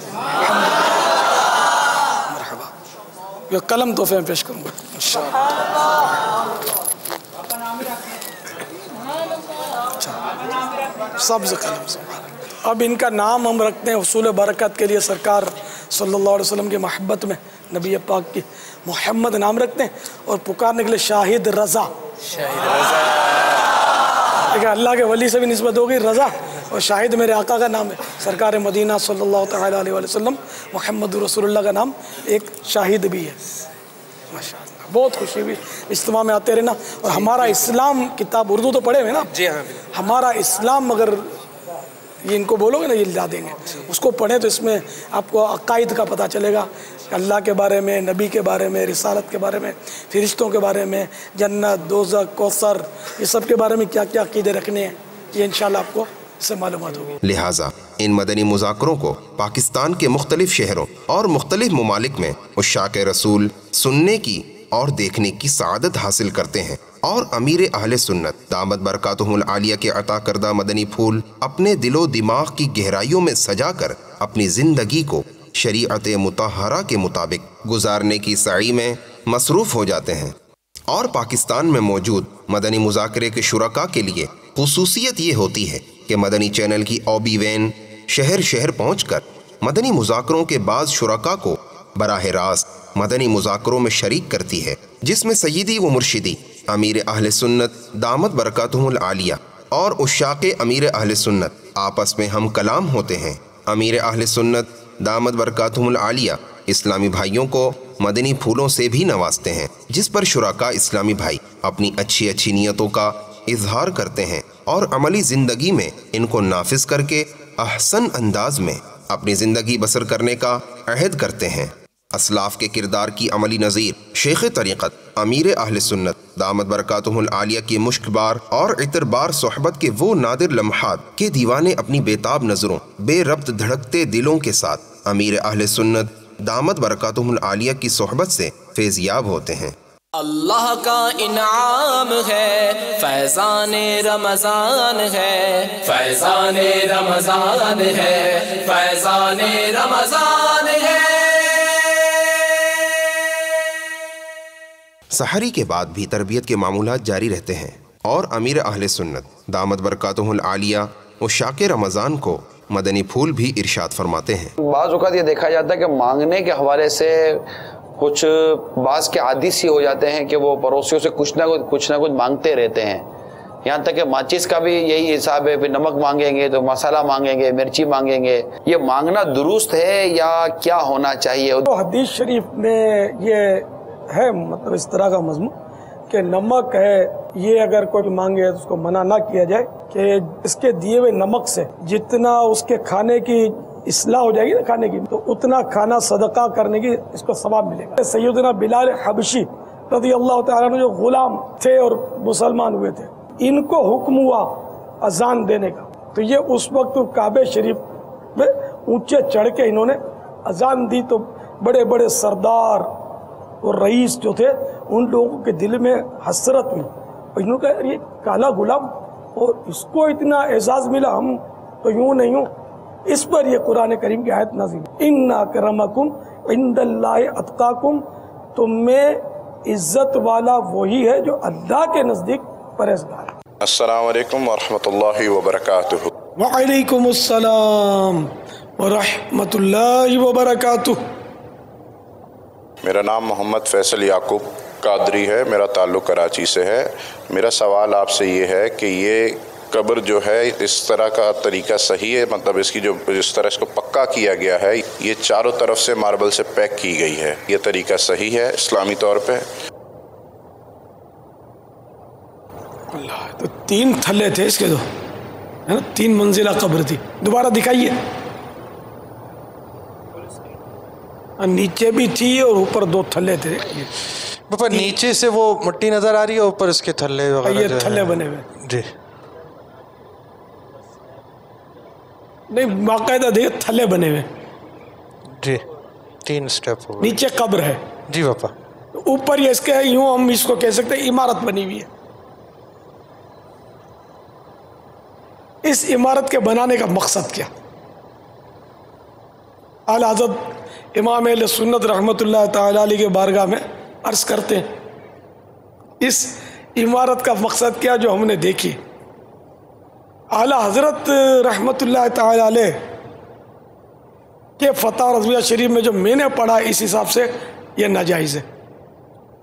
مرحبا، یہ قلم تحفے میں پیش کروں گا۔ سبز قلم۔ اب ان کا نام ہم رکھتے ہیں حصول برکت کے لیے، سرکار صلی اللہ علیہ وسلم کی محبت میں نبی پاک کی محمد نام رکھتے ہیں، اور پکارنے کے لیے شاہد رضا۔ لیکن اللہ کے ولی سے بھی نسبت ہو گئی رضا، اور شاہد میرے آقا کا نام ہے، سرکار مدینہ صلی اللہ تعالیٰ علیہ وسلم محمد رسول اللہ کا نام ایک شاہد بھی ہے۔ ماشاءاللہ، بہت خوشی ہوئی، اجتماع میں آتے رہنا۔ اور ہمارا اسلام کتاب اردو تو پڑھے ہوئے نا؟ جی ہاں۔ ہمارا اسلام اگر یہ ان کو بولو گے نا، یہ لا دیں گے، اس کو پڑھیں تو اس میں آپ کو عقائد کا پتہ چلے گا، اللہ کے بارے میں، نبی کے بارے میں، رسالت کے بارے میں، فرشتوں کے بارے میں، جنت، دوزخ، کوثر، یہ سب کے بارے میں کیا کیا عقیدے رکھنے ہیں، یہ انشاءاللہ آپ کو اس سے معلومات ہوگی۔ لہٰذا ان مدنی مذاکروں کو پاکستان کے مختلف شہروں اور مختلف ممالک میں عشاق رسول سننے کی اور دیکھنے کی سعادت حاصل کرتے ہیں، اور امیر اہل سنت دامت برکاتہم العالیہ کے عطا کردہ مدنی پھول اپنے دل و دماغ کی گہرائیوں میں سجا کر اپنی زندگی کو شریعت مطہرہ کے مطابق گزارنے کی سعی میں مصروف ہو جاتے ہیں۔ اور پاکستان میں موجود مدنی مذاکرے کے شرکاء کے لیے خصوصیت یہ ہوتی ہے کہ مدنی چینل کی اوبی وین شہر شہر پہنچ کر مدنی مذاکروں کے بعض شرکاء کو براہ راست مدنی مذاکروں میں شریک کرتی ہے، جس میں سیدی و مرشدی امیر اہل سنت دامت برکاتہم العالیہ اور عشاق امیر اہل سنت آپس میں ہم کلام ہوتے ہیں۔ امیر اہل سنت دامت برکاتہم العالیہ اسلامی بھائیوں کو مدنی پھولوں سے بھی نوازتے ہیں، جس پر شرکاء اسلامی بھائی اپنی اچھی اچھی نیتوں کا اظہار کرتے ہیں اور عملی زندگی میں ان کو نافذ کر کے احسن انداز میں اپنی زندگی بسر کرنے کا عہد کرتے ہیں۔ اسلاف کے کردار کی عملی نظیر شیخ طریقت امیر اہل سنت دامت برکاتہم العالیہ کی مشک بار اور عطر بار صحبت کے وہ نادر لمحات کے دیوانے اپنی بےتاب نظروں، بے ربط دھڑکتے دلوں کے ساتھ امیر اہل سنت دامت برکاتہم العالیہ کی صحبت سے فیضیاب ہوتے ہیں۔ اللہ کا انعام ہے فیضان رمضان ہے، فیضان رمضان ہے، فیضان رمضان ہے۔ سحری کے بعد بھی تربیت کے معمولات جاری رہتے ہیں اور امیر اہل سنت دامت برکاتہ العالیہ و شاک رمضان کو مدنی پھول بھی ارشاد فرماتے ہیں۔ بعض اوقات یہ دیکھا جاتا ہے کہ مانگنے کے حوالے سے کچھ بعض کے عادی سی ہو جاتے ہیں کہ وہ پڑوسیوں سے کچھ نہ کچھ مانگتے رہتے ہیں، یہاں تک کہ ماچس کا بھی یہی حساب ہے، پھر نمک مانگیں گے تو مسالہ مانگیں گے، مرچی مانگیں گے۔ یہ مانگنا درست ہے یا کیا ہونا چاہیے؟ تو حدیث شریف میں یہ ہے مطلب اس طرح کا مضمون کہ نمک ہے، یہ اگر کوئی مانگے تو اس کو منع نہ کیا جائے کہ اس کے دیے ہوئے نمک سے جتنا اس کے کھانے کی اصلاح ہو جائے گی نا کھانے کی، تو اتنا کھانا صدقہ کرنے کی اس کو ثواب ملے گا۔ سیدنا بلال حبشی رضی اللہ تعالیٰ عنہ جو غلام تھے اور مسلمان ہوئے تھے، ان کو حکم ہوا اذان دینے کا، تو یہ اس وقت کعبہ شریف میں اونچے چڑھ کے انہوں نے اذان دی، تو بڑے بڑے سردار اور رئیس جو تھے ان لوگوں کے دل میں حسرت ہوئی، اور انہوں نے کہا یہ کالا غلام اور اس کو اتنا اعزاز ملا، ہم تو یوں نہیں ہوں۔ اس پر یہ قرآن کریم کی آیت نازل، ان اکرمکم عند اللہ اتقاکم، تم میں عزت والا وہی ہے جو اللہ کے نزدیک پرہیزگار ہے۔ السلام علیکم ورحمۃ اللہ وبرکاتہ۔ وعلیکم السلام ورحمۃ اللہ وبرکاتہ۔ میرا نام محمد فیصل یعقوب قادری ہے، میرا تعلق کراچی سے ہے۔ میرا سوال آپ سے یہ ہے کہ یہ قبر جو ہے اس طرح کا طریقہ صحیح ہے، مطلب اس کی جو جس طرح اس کو پکا کیا گیا ہے، یہ چاروں طرف سے ماربل سے پیک کی گئی ہے، یہ طریقہ صحیح ہے اسلامی طور پہ؟ اللہ، تو 3 تھلے تھے اس کے، دو ہے نا، 3 منزلہ قبر تھی۔ دوبارہ دکھائیے، نیچے بھی تھی اور اوپر 2 تھلے تھے۔ اوپر نیچے سے وہ مٹی نظر آ رہی ہے، اوپر اس کے تھلے وغیرہ یہ تھلے بنے ہوئے، جی نہیں باقاعدہ دیکھیں تھلے بنے ہوئے، جی 3 سٹیپ ہو گئے۔ نیچے قبر ہے، جی پاپا، اوپر یہ اس کے یوں ہم اس کو کہہ سکتے ہیں عمارت بنی ہوئی ہے۔ اس عمارت کے بنانے کا مقصد کیا؟ اعلیٰ حضرت امام اہل سنت رحمۃ اللہ تعالی علیہ کے بارگاہ میں عرض کرتے ہیں اس عمارت کا مقصد کیا جو ہم نے دیکھی؟ اعلیٰ حضرت رحمۃ اللہ تعالی علیہ کے فتح رضویہ شریف میں جو میں نے پڑھا اس حساب سے یہ ناجائز ہے،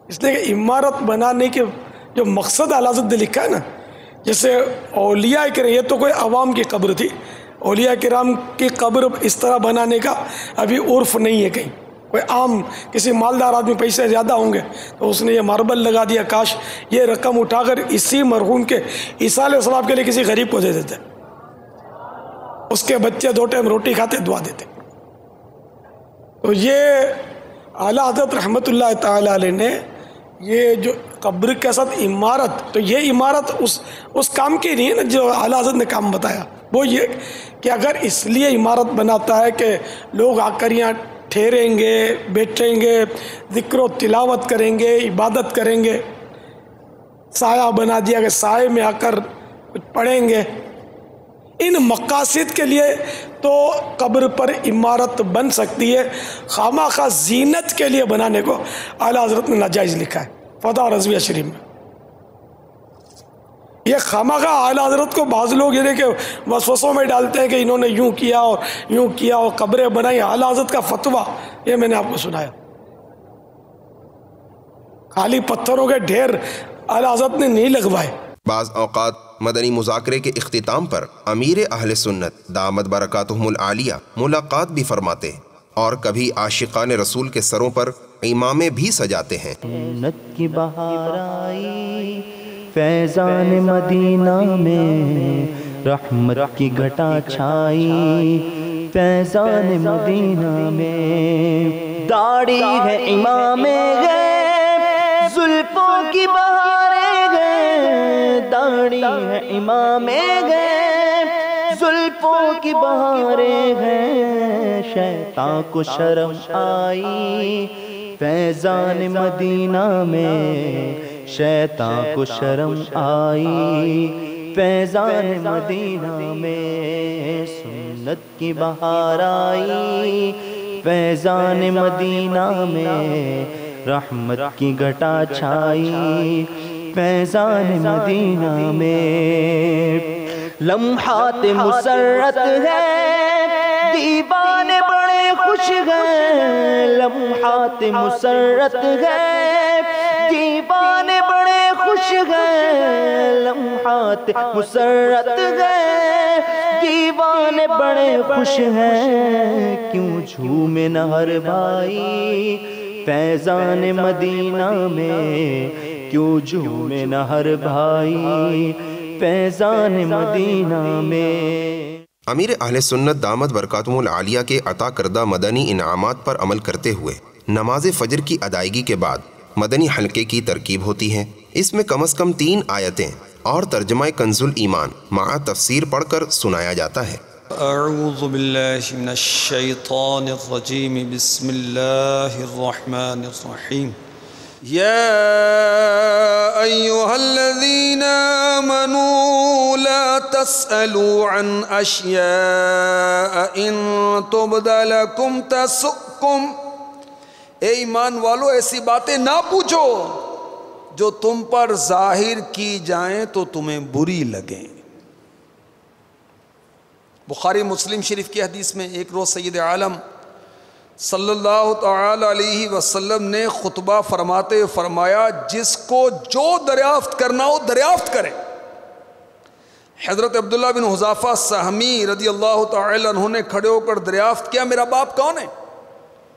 اس لیے کہ عمارت بنانے کے جو مقصد اعلیٰ حضرت نے لکھا ہے نا، جیسے اولیاء کرام، یہ تو کوئی عوام کی قبر تھی، اولیاء کرام کی قبر اس طرح بنانے کا ابھی عرف نہیں ہے کہیں، کوئی عام کسی مالدار آدمی پیسے زیادہ ہوں گے تو اس نے یہ ماربل لگا دیا، کاش یہ رقم اٹھا کر اسی مرحوم کے ایصال ثواب کے لیے کسی غریب کو دے دیتے، اس کے بچے 2 ٹائم روٹی کھاتے، دعا دیتے۔ تو یہ اعلیٰ حضرت رحمۃ اللہ تعالی علیہ نے یہ جو قبر کے ساتھ عمارت، تو یہ عمارت اس کام کی نہیں ہے نا جو اعلیٰ حضرت نے کام بتایا، وہ یہ کہ اگر اس لیے عمارت بناتا ہے کہ لوگ آ کر یہاں ٹھہریں گے، بیٹھیں گے، ذکر و تلاوت کریں گے، عبادت کریں گے، سایہ بنا دیا کہ سائے میں آ کر کچھ پڑھیں گے، ان مقاصد کے لیے تو قبر پر عمارت بن سکتی ہے، خواہ زینت کے لیے بنانے کو اعلیٰ حضرت نے ناجائز لکھا ہے فتح رضویہ شریف میں۔ یہ خواہ اعلیٰ حضرت کو بعض لوگ یہ کہ وسوسوں میں ڈالتے ہیں کہ انہوں نے یوں کیا اور یوں کیا اور قبریں بنائی، اعلیٰ حضرت کا فتویٰ یہ میں نے آپ کو سنایا، خالی پتھروں کے ڈھیر اعلیٰ حضرت نے نہیں لگوائے۔ بعض اوقات مدنی مذاکرے کے اختتام پر امیر اہل سنت دامت برکاتہم العالیہ ملاقات بھی فرماتے اور کبھی عاشقان رسول کے سروں پر امامے بھی سجاتے ہیں۔ جنت کی بہار آئی فیضان مدینہ میں، رحمت کی گھٹا چھائی فیضان مدینہ میں، داڑھی ہے امام غیب زلفوں کی بہاریں گئے، داڑھی ہے امام غیب زلفوں کی بہاریں ہیں، شیطان کو شرم آئی فیضان مدینہ میں شیطان کو شرم آئی، فیضان مدینہ میں سنت کی بہار آئی، فیضان مدینہ میں رحمت کی گھٹا چھائی، فیضان مدینہ میں لمحات مسرت ہے، دیوانے بڑے خوش ہیں، لمحات مسرت ہے، دیوانے بڑے خوش ہیں، لمحات مسرت ہے، دیوانے بڑے خوش ہیں، کیوں جھومے نہ ہر بھائی فیضان مدینہ میں، کیوں جھومے نہ ہر بھائی فیضان مدینہ میں۔ امیر اہل سنت دامت برکاتہم العالیہ کے عطا کردہ مدنی انعامات پر عمل کرتے ہوئے نماز فجر کی ادائیگی کے بعد مدنی حلقے کی ترکیب ہوتی ہے۔ اس میں کم از کم 3 آیتیں اور ترجمہ کنز الایمان مع تفسیر پڑھ کر سنایا جاتا ہے۔ اعوذ باللہ من الشیطان الرجیم، بسم اللہ الرحمن الرحیم۔ یا ایہا الذین آمنوا لا تسألوا عن اشیاء ان تبد لکم تسؤکم، اے ایمان والو ایسی باتیں نہ پوچھو جو تم پر ظاہر کی جائیں تو تمہیں بری لگیں۔ بخاری مسلم شریف کی حدیث میں ایک روز سید عالم صلی اللہ تعالی علیہ وسلم نے خطبہ فرماتے فرمایا، جس کو جو دریافت کرنا ہو دریافت کرے۔ حضرت عبداللہ بن حذافہ سہمی رضی اللہ تعالی عنہ نے کھڑے ہو کر دریافت کیا، میرا باپ کون ہے؟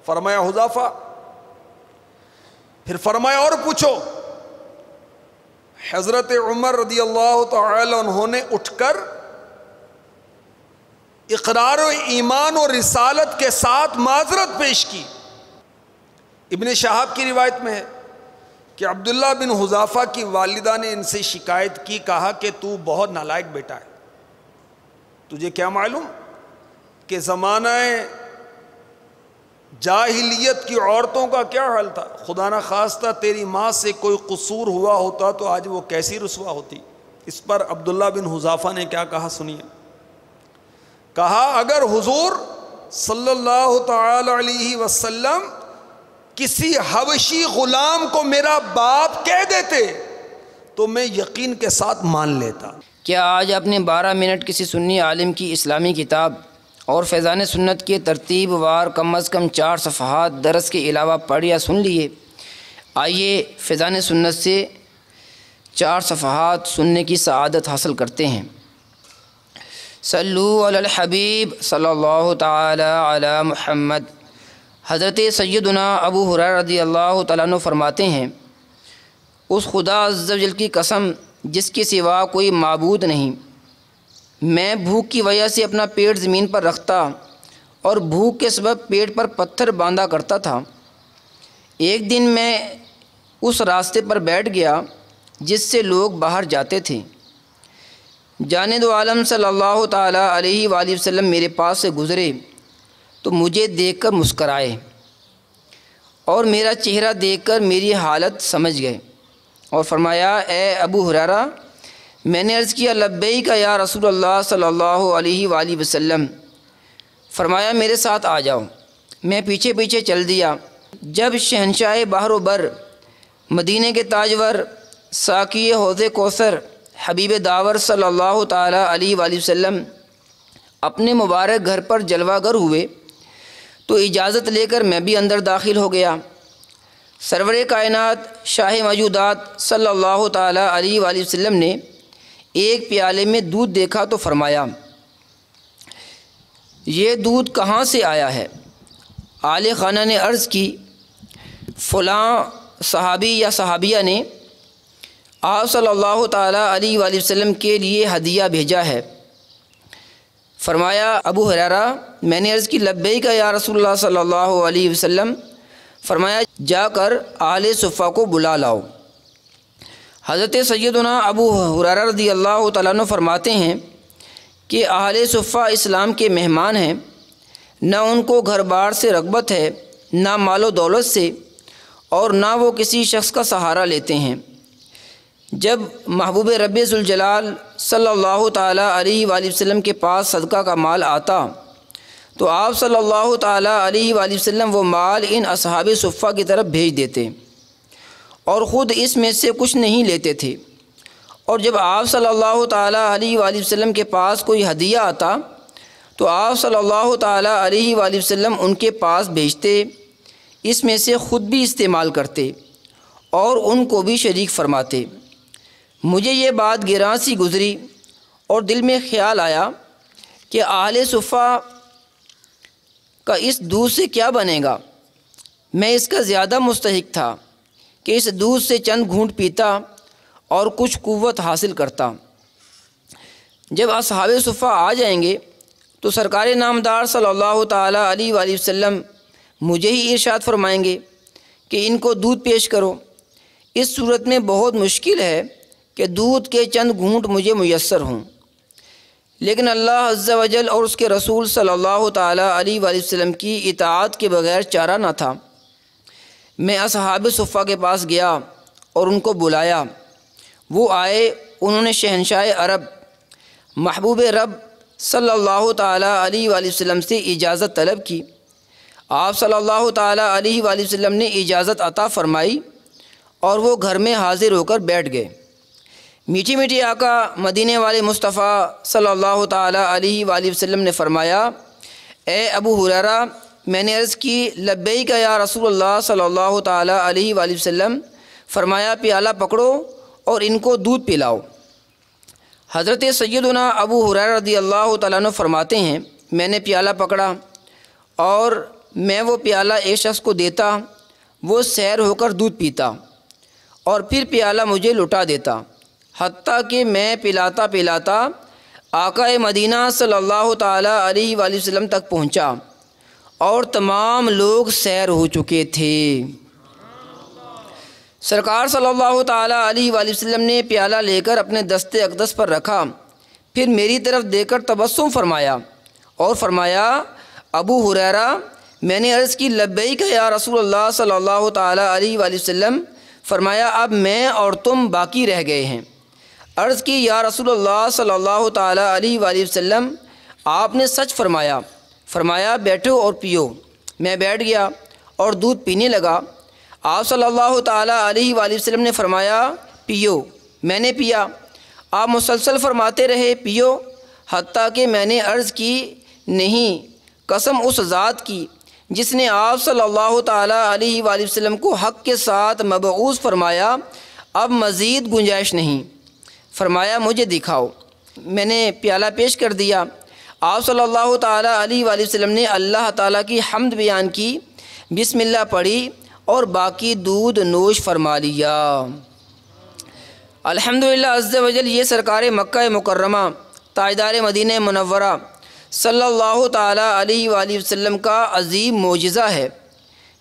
فرمایا حذافہ۔ پھر فرمایا اور پوچھو۔ حضرت عمر رضی اللہ تعالی عنہ نے اٹھ کر اقرار و ایمان اور رسالت کے ساتھ معذرت پیش کی۔ ابن شہاب کی روایت میں ہے کہ عبداللہ بن حذافہ کی والدہ نے ان سے شکایت کی، کہا کہ تو بہت نالائق بیٹا ہے، تجھے کیا معلوم کہ زمانہ جاہلیت کی عورتوں کا کیا حال تھا؟ خدا نہ خواستہ تیری ماں سے کوئی قصور ہوا ہوتا تو آج وہ کیسی رسوا ہوتی۔ اس پر عبداللہ بن حذافہ نے کیا کہا سنیے، کہا اگر حضور صلی اللہ تعالی علیہ وسلم کسی حبشی غلام کو میرا باپ کہہ دیتے تو میں یقین کے ساتھ مان لیتا۔ کیا آج آپ نے 12 منٹ کسی سنی عالم کی اسلامی کتاب اور فیضان سنت کے ترتیب وار کم از کم 4 صفحات درس کے علاوہ پڑھ یا سن لیے؟ آئیے فیضان سنت سے 4 صفحات سننے کی سعادت حاصل کرتے ہیں۔ صلو علی الحبیب صلی اللہ تعالی علی محمد۔ حضرت سیدنا ابو ہریرہ رضی اللہ تعالیٰ عنہ فرماتے ہیں، اس خدا عز و جل کی قسم جس کے سوا کوئی معبود نہیں، میں بھوک کی وجہ سے اپنا پیٹ زمین پر رکھتا اور بھوک کے سبب پیٹ پر پتھر باندھا کرتا تھا۔ ایک دن میں اس راستے پر بیٹھ گیا جس سے لوگ باہر جاتے تھے۔ جاند عالم صلی اللہ تعالیٰ علیہ وآلہ وسلم میرے پاس سے گزرے تو مجھے دیکھ کر مسکرائے اور میرا چہرہ دیکھ کر میری حالت سمجھ گئے اور فرمایا، اے ابو ہریرہ، میں نے عرض کیا لبیک یا رسول اللہ صلی اللہ علیہ وآلہ وسلم۔ فرمایا میرے ساتھ آ جاؤ۔ میں پیچھے پیچھے چل دیا۔ جب شہنشاہ بحر و بر، مدینہ کے تاجور، ساقی حوض کوثر، حبیب داور صلی اللہ تعالی علیہ وآلہ وسلم اپنے مبارک گھر پر جلوہ گر ہوئے تو اجازت لے کر میں بھی اندر داخل ہو گیا۔ سرور کائنات شاہ موجودات صلی اللہ تعالی علیہ وآلہ وسلم نے ایک پیالے میں دودھ دیکھا تو فرمایا، یہ دودھ کہاں سے آیا ہے؟ آل خانہ نے عرض کی، فلاں صحابی یا صحابیہ نے آپ صلی اللہ تعالی علیہ وآلہ وسلم کے لیے ہدیہ بھیجا ہے۔ فرمایا ابو ہریرہ، میں نے عرض کی لبیک یا رسول اللہ صلی اللہ علیہ وسلم۔ فرمایا جا کر اہل صفہ کو بلا لاؤ۔ حضرت سیدنا ابو ہریرہ رضی اللہ تعالیٰ عنہ فرماتے ہیں کہ اہل صفہ اسلام کے مہمان ہیں، نہ ان کو گھر بار سے رغبت ہے نہ مال و دولت سے، اور نہ وہ کسی شخص کا سہارا لیتے ہیں۔ جب محبوب رب ذوالجلال صلی اللہ تعالیٰ علیہ وآلہ وسلم کے پاس صدقہ کا مال آتا تو آپ صلی اللہ تعالیٰ علیہ وآلہ وسلم وہ مال ان اصحاب صفہ کی طرف بھیج دیتے اور خود اس میں سے کچھ نہیں لیتے تھے، اور جب آپ صلی اللہ تعالیٰ علیہ وآلہ وسلم کے پاس کوئی ہدیہ آتا تو آپ صلی اللہ تعالیٰ علیہ وآلہ وسلم ان کے پاس بھیجتے، اس میں سے خود بھی استعمال کرتے اور ان کو بھی شریک فرماتے۔ مجھے یہ بات گراں سی گزری اور دل میں خیال آیا کہ اہل صفہ کا اس دودھ سے کیا بنے گا۔ میں اس کا زیادہ مستحق تھا کہ اس دودھ سے چند گھونٹ پیتا اور کچھ قوت حاصل کرتا۔ جب اصحاب صفہ آ جائیں گے تو سرکار نامدار صلی اللہ تعالیٰ علیہ وآلہ وسلم مجھے ہی ارشاد فرمائیں گے کہ ان کو دودھ پیش کرو۔ اس صورت میں بہت مشکل ہے کہ دودھ کے چند گھونٹ مجھے میسر ہوں، لیکن اللہ عز و جل اور اس کے رسول صلی اللہ تعالیٰ علیہ وآلہ وسلم کی اطاعت کے بغیر چارہ نہ تھا۔ میں اصحاب صفہ کے پاس گیا اور ان کو بلایا۔ وہ آئے، انہوں نے شہنشاہ عرب محبوب رب صلی اللہ تعالیٰ علیہ وآلہ وسلم سے اجازت طلب کی۔ آپ صلی اللہ تعالیٰ علیہ وآلہ وسلم نے اجازت عطا فرمائی اور وہ گھر میں حاضر ہو کر بیٹھ گئے۔ میٹھی میٹھی آقا مدینے والے مصطفیٰ صلی اللہ تعالیٰ علیہ وآلہ وسلم نے فرمایا، اے ابو ہریرہ، میں نے عرض کی لبیک یا رسول اللہ صلی اللہ تعالیٰ علیہ وآلہ وسلم۔ فرمایا پیالہ پکڑو اور ان کو دودھ پلاؤ۔ حضرت سیدنا ابو ہریرہ رضی اللہ تعالیٰ عنہ فرماتے ہیں، میں نے پیالہ پکڑا اور میں وہ پیالہ ایک شخص کو دیتا، وہ سیر ہو کر دودھ پیتا اور پھر پیالہ مجھے لٹا دیتا، حتیٰ کہ میں پلاتا پلاتا آقا مدینہ صلی اللہ تعالیٰ علیہ وآلہ وسلم تک پہنچا اور تمام لوگ سیر ہو چکے تھے۔ سرکار صلی اللہ تعالیٰ علیہ وآلہ وسلم نے پیالہ لے کر اپنے دست اقدس پر رکھا، پھر میری طرف دیکھ کر تبسم فرمایا اور فرمایا، ابو ہریرہ، میں نے عرض کی لبیک یا رسول اللہ صلی اللہ تعالیٰ علیہ وآلہ وسلم۔ فرمایا اب میں اور تم باقی رہ گئے ہیں۔ عرض کی یا رسول اللہ صلی اللہ تعالیٰ علیہ وآلہ وسلم، آپ نے سچ فرمایا۔ فرمایا بیٹھو اور پیو۔ میں بیٹھ گیا اور دودھ پینے لگا۔ آپ صلی اللہ تعالیٰ علیہ وآلہ وسلم نے فرمایا پیو۔ میں نے پیا۔ آپ مسلسل فرماتے رہے پیو، حتیٰ کہ میں نے عرض کی نہیں، قسم اس ذات کی جس نے آپ صلی اللہ تعالیٰ علیہ وآلہ وسلم کو حق کے ساتھ مبعوث فرمایا، اب مزید گنجائش نہیں۔ فرمایا مجھے دکھاؤ۔ میں نے پیالہ پیش کر دیا۔ آپ صلی اللہ تعالیٰ علیہ وآلہ وسلم نے اللہ تعالیٰ کی حمد بیان کی، بسم اللہ پڑھی اور باقی دودھ نوش فرما لیا۔ الحمدللہ عز و جل، یہ سرکار مکہ مکرمہ تاجدار مدینہ منورہ صلی اللہ تعالیٰ علیہ وآلہ وسلم کا عظیم معجزہ ہے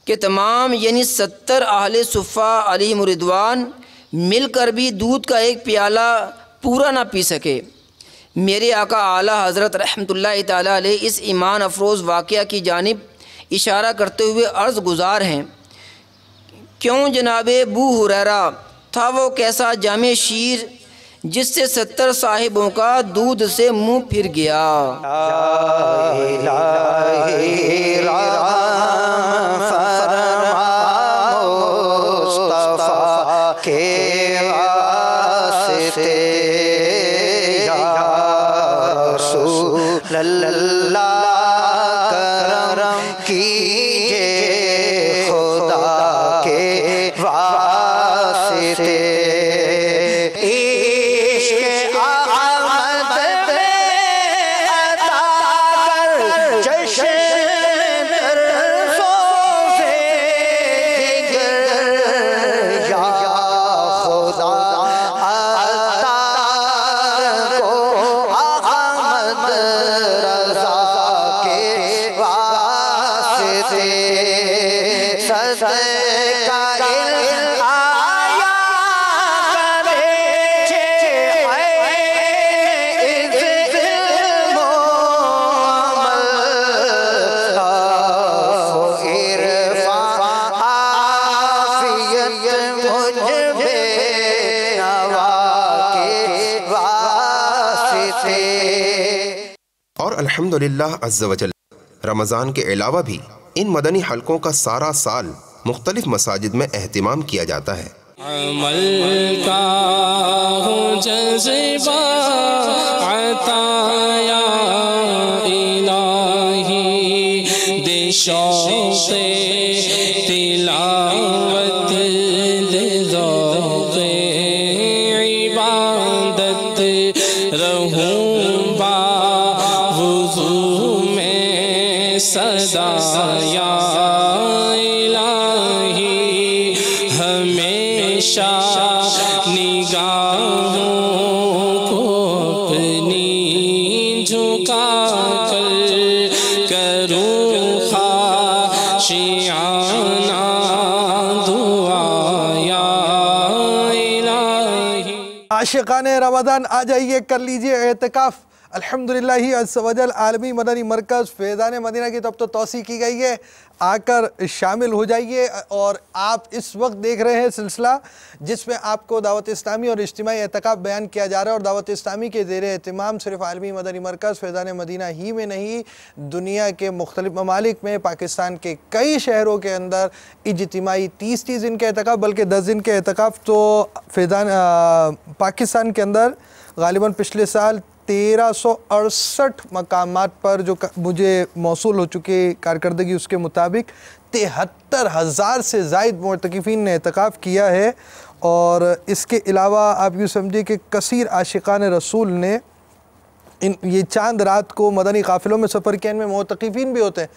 کہ تمام یعنی 70 اہل صفہ علیہم رضوان مل کر بھی دودھ کا ایک پیالہ پورا نہ پی سکے۔ میرے آقا اعلیٰ حضرت رحمۃ اللہ تعالیٰ علیہ اس ایمان افروز واقعہ کی جانب اشارہ کرتے ہوئے عرض گزار ہیں، کیوں جناب ابو ہریرہ تھا وہ کیسا جامع شیر جس سے 70 صاحبوں کا دودھ سے منہ پھر گیا۔ اور الحمدللہ عز و جل رمضان کے علاوہ بھی ان مدنی حلقوں کا سارا سال مختلف مساجد میں اہتمام کیا جاتا ہے۔ عمل کا ہو جذبہ عطا یا الہی، دے شوق تلاوت ذوق عبادت، رہوں با وضو میں صدا یا الہی، ہمیشہ نگاہوں کو اپنی جھکا کر کروں خاشعانہ دعا یا الہی۔ عاشقان رمضان آ جائیے، کر لیجئے اعتکاف۔ الحمدللہ عز و جل عالمی مدنی مرکز فیضان مدینہ کی طرف تو توسیع کی گئی ہے، آ کر شامل ہو جائیے۔ اور آپ اس وقت دیکھ رہے ہیں سلسلہ جس میں آپ کو دعوت اسلامی اور اجتماعی اعتکاف بیان کیا جا رہا ہے، اور دعوت اسلامی کے زیر اہتمام صرف عالمی مدنی مرکز فیضان مدینہ ہی میں نہیں، دنیا کے مختلف ممالک میں، پاکستان کے کئی شہروں کے اندر اجتماعی 30 دن کے اعتکاف، بلکہ 10 دن کے اعتکاف تو فیضان پاکستان کے اندر غالباً پچھلے سال 1368 مقامات پر جو مجھے موصول ہو چکے کارکردگی اس کے مطابق 73,000 سے زائد معتکفین نے اعتکاف کیا ہے۔ اور اس کے علاوہ آپ یوں سمجھے کہ کثیر عاشقان رسول نے یہ چاند رات کو مدنی قافلوں میں سفر کیا۔ ان میں معتکفین بھی ہوتے ہیں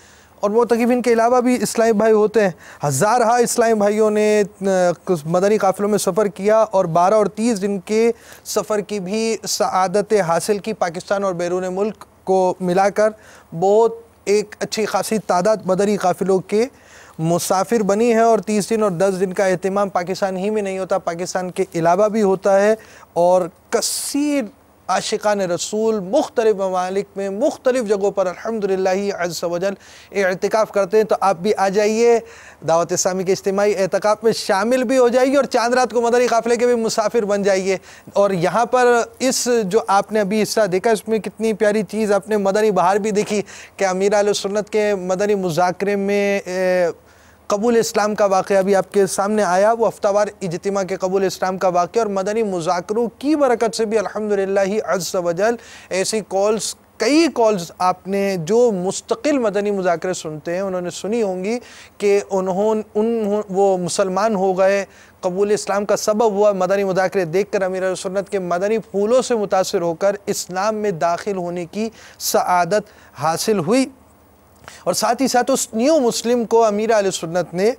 اور معتکفین کے علاوہ بھی اسلامی بھائی ہوتے ہیں۔ ہزارہا اسلامی بھائیوں نے مدنی قافلوں میں سفر کیا اور 12 اور 30 دن کے سفر کی بھی سعادت حاصل کی۔ پاکستان اور بیرون ملک کو ملا کر بہت ایک اچھی خاصی تعداد مدنی قافلوں کے مسافر بنی ہے۔ اور 30 دن اور 10 دن کا اہتمام پاکستان ہی میں نہیں ہوتا، پاکستان کے علاوہ بھی ہوتا ہے، اور کثیر عاشقان رسول مختلف ممالک میں مختلف جگہوں پر الحمدللہ عز و جل اعتکاف کرتے ہیں۔ تو آپ بھی آ جائیے، دعوت اسلامی کے اجتماعی اعتکاف میں شامل بھی ہو جائیے، اور چاند رات کو مدنی قافلے کے بھی مسافر بن جائیے۔ اور یہاں پر اس جو آپ نے ابھی حصہ دیکھا، اس میں کتنی پیاری چیز آپ نے مدنی بہار بھی دیکھی کہ امیر اہل سنت کے مدنی مذاکرے میں قبول اسلام کا واقعہ بھی آپ کے سامنے آیا، وہ ہفتہ وار اجتماع کے قبول اسلام کا واقعہ، اور مدنی مذاکروں کی برکت سے بھی الحمدللہ عز و جل ایسی کئی کالز آپ نے جو مستقل مدنی مذاکرے سنتے ہیں انہوں نے سنی ہوں گی کہ وہ مسلمان ہو گئے، قبول اسلام کا سبب ہوا مدنی مذاکرے دیکھ کر، امیر اہل سنت کے مدنی پھولوں سے متاثر ہو کر اسلام میں داخل ہونے کی سعادت حاصل ہوئی۔ اور ساتھ ہی ساتھ اس نیو مسلم کو امیر اہل سنت نے،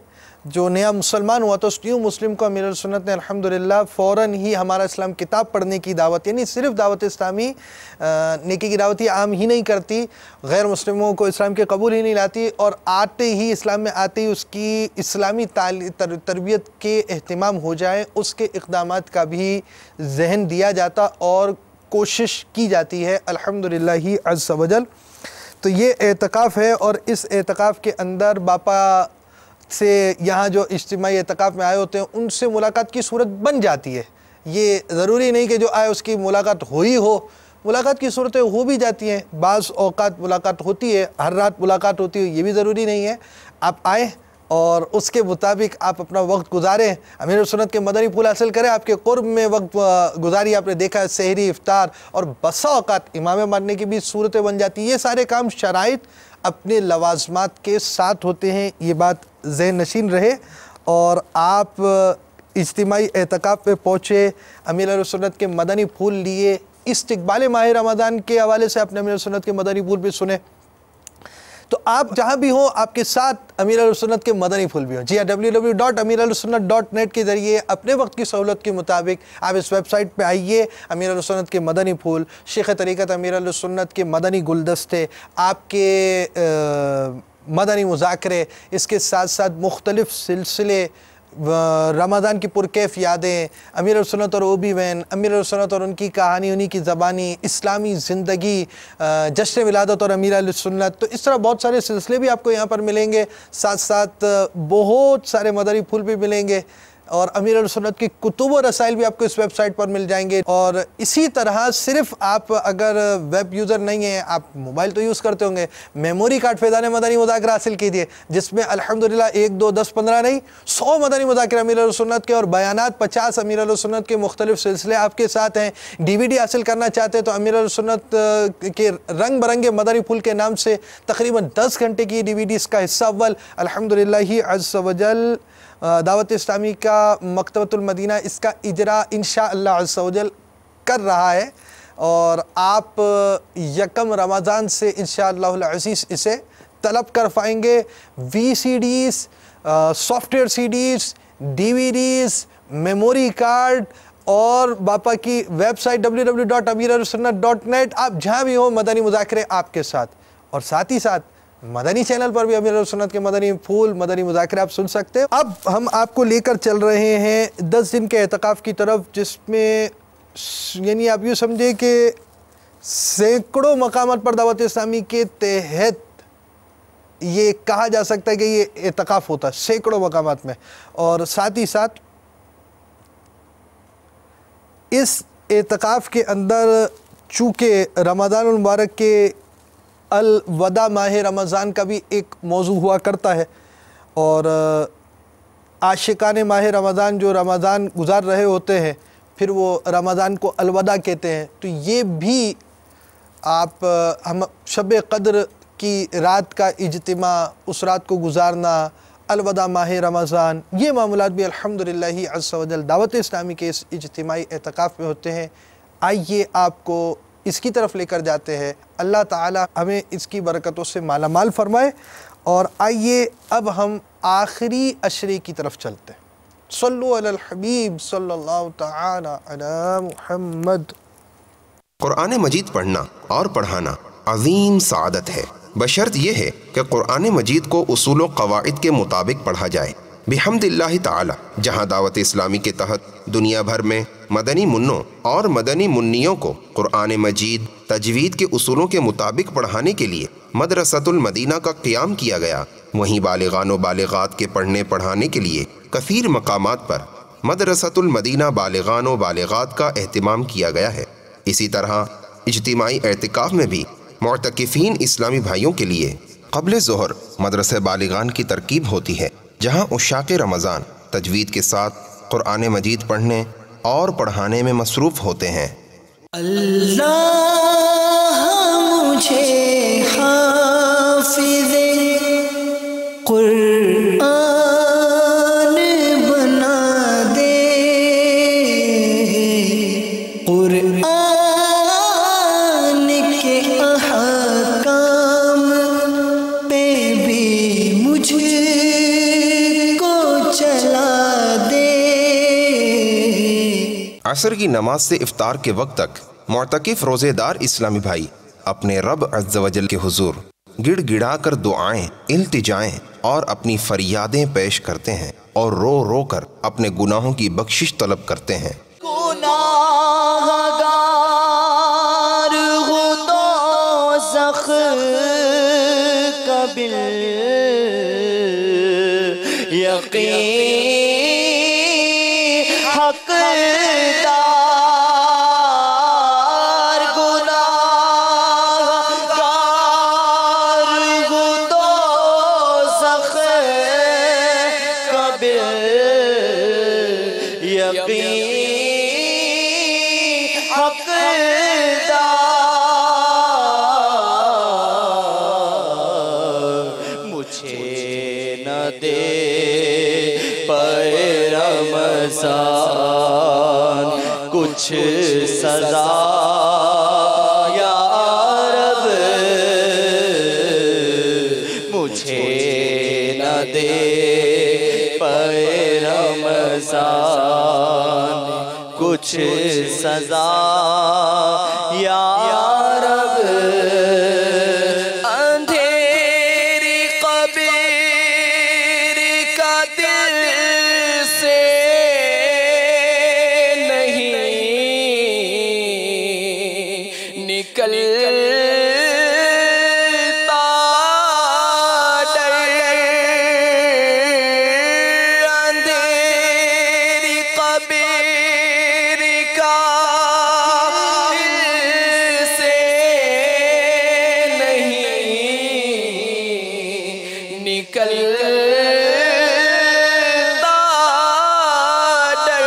جو نیا مسلمان ہوا تو اس نیو مسلم کو امیر اہل سنت نے الحمدللہ فوراً ہی ہمارا اسلام کتاب پڑھنے کی دعوت، یعنی صرف دعوت اسلامی نیکی کی دعوت ہی عام ہی نہیں کرتی، غیر مسلموں کو اسلام کے قبول ہی نہیں لاتی، اور آتے ہی اسلام میں آتے ہی اس کی اسلامی تربیت کے اہتمام ہو جائے، اس کے اقدامات کا بھی ذہن دیا جاتا اور کوشش کی جاتی ہے الحمدللہ عز و جل۔ تو یہ اعتکاف ہے، اور اس اعتکاف کے اندر باپا سے یہاں جو اجتماعی اعتکاف میں آئے ہوتے ہیں ان سے ملاقات کی صورت بن جاتی ہے۔ یہ ضروری نہیں کہ جو آئے اس کی ملاقات ہوئی ہو، ملاقات کی صورتیں ہو بھی جاتی ہیں، بعض اوقات ملاقات ہوتی ہے، ہر رات ملاقات ہوتی ہے، یہ بھی ضروری نہیں ہے۔ آپ آئیں اور اس کے مطابق آپ اپنا وقت گزاریں، امیر سنت کے مدنی پھول حاصل کریں، آپ کے قرب میں وقت گزاری آپ نے دیکھا ہے، سحری، افطار، اور بسا اوقات امام ماننے کی بھی صورتیں بن جاتی ہیں۔ یہ سارے کام شرائط اپنے لوازمات کے ساتھ ہوتے ہیں، یہ بات ذہن نشین رہے۔ اور آپ اجتماعی اعتکاف پہ پہنچے، امیر اہل سنت کے مدنی پھول لیے، استقبال ماہ رمضان کے حوالے سے اپنے امیر اہل سنت کے مدنی پھول بھی سنے۔ تو آپ جہاں بھی ہوں آپ کے ساتھ امیر اہل سنت کے مدنی پھول بھی ہوں۔ جی ہاں، www.amirahlusunnat.net کے ذریعے اپنے وقت کی سہولت کے مطابق آپ اس ویب سائٹ پہ آئیے، امیر اہل سنت کے مدنی پھول، شیخ طریقت امیر اہل سنت کے مدنی گلدستے، آپ کے مدنی مذاکرے، اس کے ساتھ ساتھ مختلف سلسلے، رمضان کی پرکیف یادیں، امیر سنت اور اوبی وین، امیر سنت اور ان کی کہانی، انہی کی زبانی، اسلامی زندگی، جشن ولادت اور امیر اہل سنت، تو اس طرح بہت سارے سلسلے بھی آپ کو یہاں پر ملیں گے، ساتھ ساتھ بہت سارے مدنی پھول بھی ملیں گے۔ اور امیر اہل سنت کی کتب و رسائل بھی آپ کو اس ویب سائٹ پر مل جائیں گے۔ اور اسی طرح صرف آپ اگر ویب یوزر نہیں ہیں، آپ موبائل تو یوز کرتے ہوں گے، میموری کارڈ فیضان مدنی مذاکرہ حاصل کیجیے، جس میں الحمدللہ 1 2 10 15 نہیں 100 مدنی مذاکرہ امیر اہل سنت کے اور بیانات 50 امیر اہل سنت کے مختلف سلسلے آپ کے ساتھ ہیں۔ DVD حاصل کرنا چاہتے ہیں تو امیر اہل سنت کے رنگ برنگے مدنی پھول کے نام سے تقریباً 10 گھنٹے کی DVD اس کا حصہ اول الحمدللہ عز و جل دعوت اسلامی کا مکتبۃ المدینہ اس کا اجرا انشاءاللہ عز و جل کر رہا ہے، اور آپ 1 رمضان سے انشاءاللہ العزیز اسے طلب کر پائیں گے۔ VCDs، soft where CDs، DVDs، memory card اور باپا کی ویب سائٹ www.amirahlusunnat.net، آپ جہاں بھی ہوں مدنی مذاکرے آپ کے ساتھ، اور ساتھ ہی ساتھ مدنی چینل پر بھی امیر اہل سنت کے مدنی پھول مدنی مذاکرے آپ سن سکتے ہیں۔ اب ہم آپ کو لے کر چل رہے ہیں 10 دن کے اعتکاف کی طرف، جس میں یعنی آپ یوں سمجھے کہ سینکڑوں مقامات پر دعوت اسلامی کے تحت یہ کہا جا سکتا ہے کہ یہ اعتکاف ہوتا ہے سینکڑوں مقامات میں، اور ساتھ ہی ساتھ اس اعتکاف کے اندر چونکہ رمضان المبارک کے الوداع ماہ رمضان کا بھی ایک موضوع ہوا کرتا ہے، اور عاشقان ماہ رمضان جو رمضان گزار رہے ہوتے ہیں پھر وہ رمضان کو الوداع کہتے ہیں، تو یہ بھی آپ ہم شب قدر کی رات کا اجتماع، اس رات کو گزارنا، الوداع ماہ رمضان، یہ معاملات بھی الحمدللہ عز و جل دعوت اسلامی کے اس اجتماعی اعتکاف میں ہوتے ہیں۔ آئیے آپ کو اس کی طرف لے کر جاتے ہیں، اللہ تعالی ہمیں اس کی برکتوں سے مالا مال فرمائے۔ اور آئیے اب ہم آخری عشرے کی طرف چلتے ہیں۔ صلو علی الحبیب صلی اللہ تعالی علی محمد۔ قرآن مجید پڑھنا اور پڑھانا عظیم سعادت ہے، بشرط یہ ہے کہ قرآن مجید کو اصول و قواعد کے مطابق پڑھا جائے۔ بحمد اللہ تعالی جہاں دعوت اسلامی کے تحت دنیا بھر میں مدنی منوں اور مدنی منیوں کو قرآن مجید تجوید کے اصولوں کے مطابق پڑھانے کے لیے مدرسۃ المدینہ کا قیام کیا گیا، وہیں بالغان و بالغات کے پڑھنے پڑھانے کے لیے کثیر مقامات پر مدرسۃ المدینہ بالغان و بالغات کا اہتمام کیا گیا ہے۔ اسی طرح اجتماعی اعتکاف میں بھی معتکفین اسلامی بھائیوں کے لیے قبل ظہر مدرسہ بالغان کی ترکیب ہوتی ہے، جہاں عشاق رمضان تجوید کے ساتھ قرآن مجید پڑھنے اور پڑھانے میں مصروف ہوتے ہیں۔ اللہ مجھے حافظ قرآن بنا دے، قرآن کے احکام پہ بھی مجھ کو چلا دے۔ عصر کی نماز سے افطار کے وقت تک معتکف روزے دار اسلامی بھائی اپنے رب عز و جل کے حضور گڑ گڑا کر دعائیں، التجائیں اور اپنی فریادیں پیش کرتے ہیں، اور رو رو کر اپنے گناہوں کی بخشش طلب کرتے ہیں۔ گناہگار ہوں دوزخ کا بالیقین حقدار، گناہگار ہوں دوزخ کا بالیقین حقدار، مجھے نہ دے رمضان کچھ سزا یا رب، مجھے نہ دے رمضان کچھ سزا یا رب، اندھیری قبر کا دل سے نکلتا ڈر، اندھیری نکلتا ڈر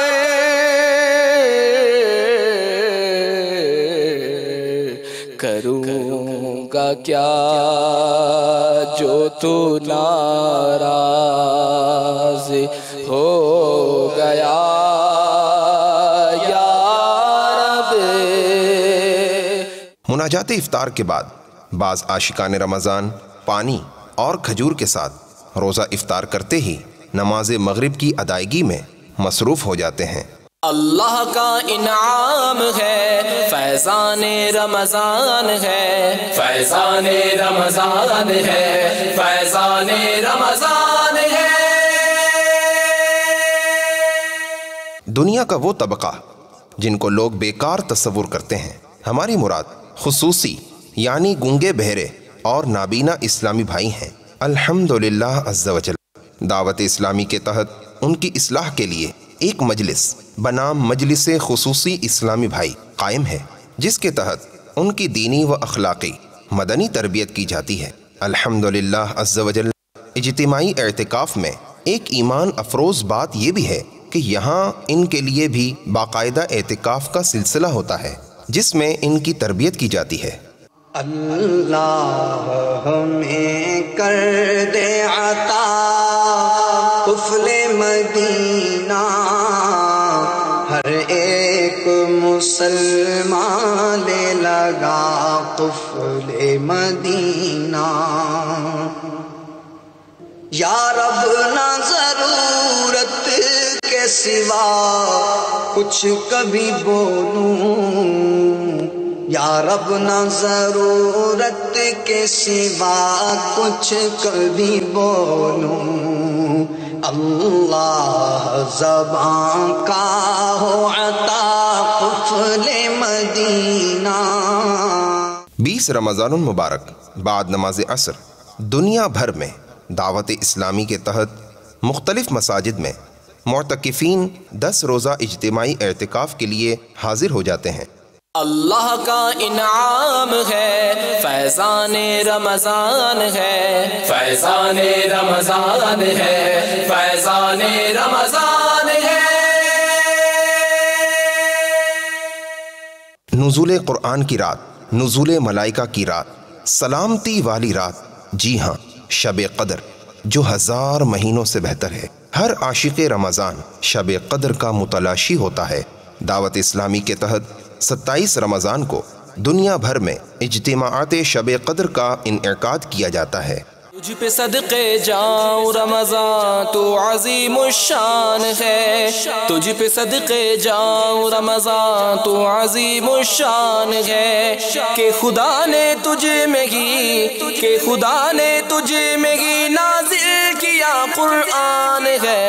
کروں گا کیا جو تو ناراض ہو گیا یا رب۔ مناجات افطار کے بعد بعض عاشقان رمضان پانی اور کھجور کے ساتھ روزہ افطار کرتے ہی نماز مغرب کی ادائیگی میں مصروف ہو جاتے ہیں۔ اللہ کا انعام ہے فیضان رمضان ہے، فیضان رمضان ہے، فیضان رمضان ہے۔ دنیا کا وہ طبقہ جن کو لوگ بیکار تصور کرتے ہیں، ہماری مراد خصوصی یعنی گونگے بہرے اور نابینا اسلامی بھائی ہیں۔ الحمدللہ عز و جل دعوت اسلامی کے تحت ان کی اصلاح کے لیے ایک مجلس بنام مجلس خصوصی اسلامی بھائی قائم ہے، جس کے تحت ان کی دینی و اخلاقی مدنی تربیت کی جاتی ہے۔ الحمدللہ عز و جل اجتماعی اعتکاف میں ایک ایمان افروز بات یہ بھی ہے کہ یہاں ان کے لیے بھی باقاعدہ اعتکاف کا سلسلہ ہوتا ہے، جس میں ان کی تربیت کی جاتی ہے۔ اللہ ہمیں کر دے عطا قفل مدینہ، ہر ایک مسلمان لے لگا قفل مدینہ۔ یا رب نہ ضرورت کے سوا کچھ کبھی بولوں، یا رب نہ ضرورت کے سوا کچھ کبھی بولوں، اللہ زبان کا ہو عطا قفل مدینہ۔ 20 رمضان المبارک بعد نماز عصر دنیا بھر میں دعوت اسلامی کے تحت مختلف مساجد میں معتکفین 10 روزہ اجتماعی اعتکاف کے لیے حاضر ہو جاتے ہیں۔ اللہ کا انعام ہے فیضان رمضان ہے، فیضان رمضان ہے، فیضان رمضان ہے۔ نزول قرآن کی رات، نزول ملائکہ کی رات، سلامتی والی رات، جی ہاں شب قدر جو 1000 مہینوں سے بہتر ہے۔ ہر عاشق رمضان شب قدر کا متلاشی ہوتا ہے۔ دعوت اسلامی کے تحت 27 رمضان کو دنیا بھر میں اجتماعات شب قدر کا انعقاد کیا جاتا ہے۔ تجھ پہ صدقے جاؤں رمضان تو عظیم الشان ہے، تجھ پہ صدقے جاؤں رمضان تو عظیم الشان ہے، کہ خدا نے تجھ میں ہی، کہ خدا نے تجھ میں ہی نازل کیا قرآن ہے۔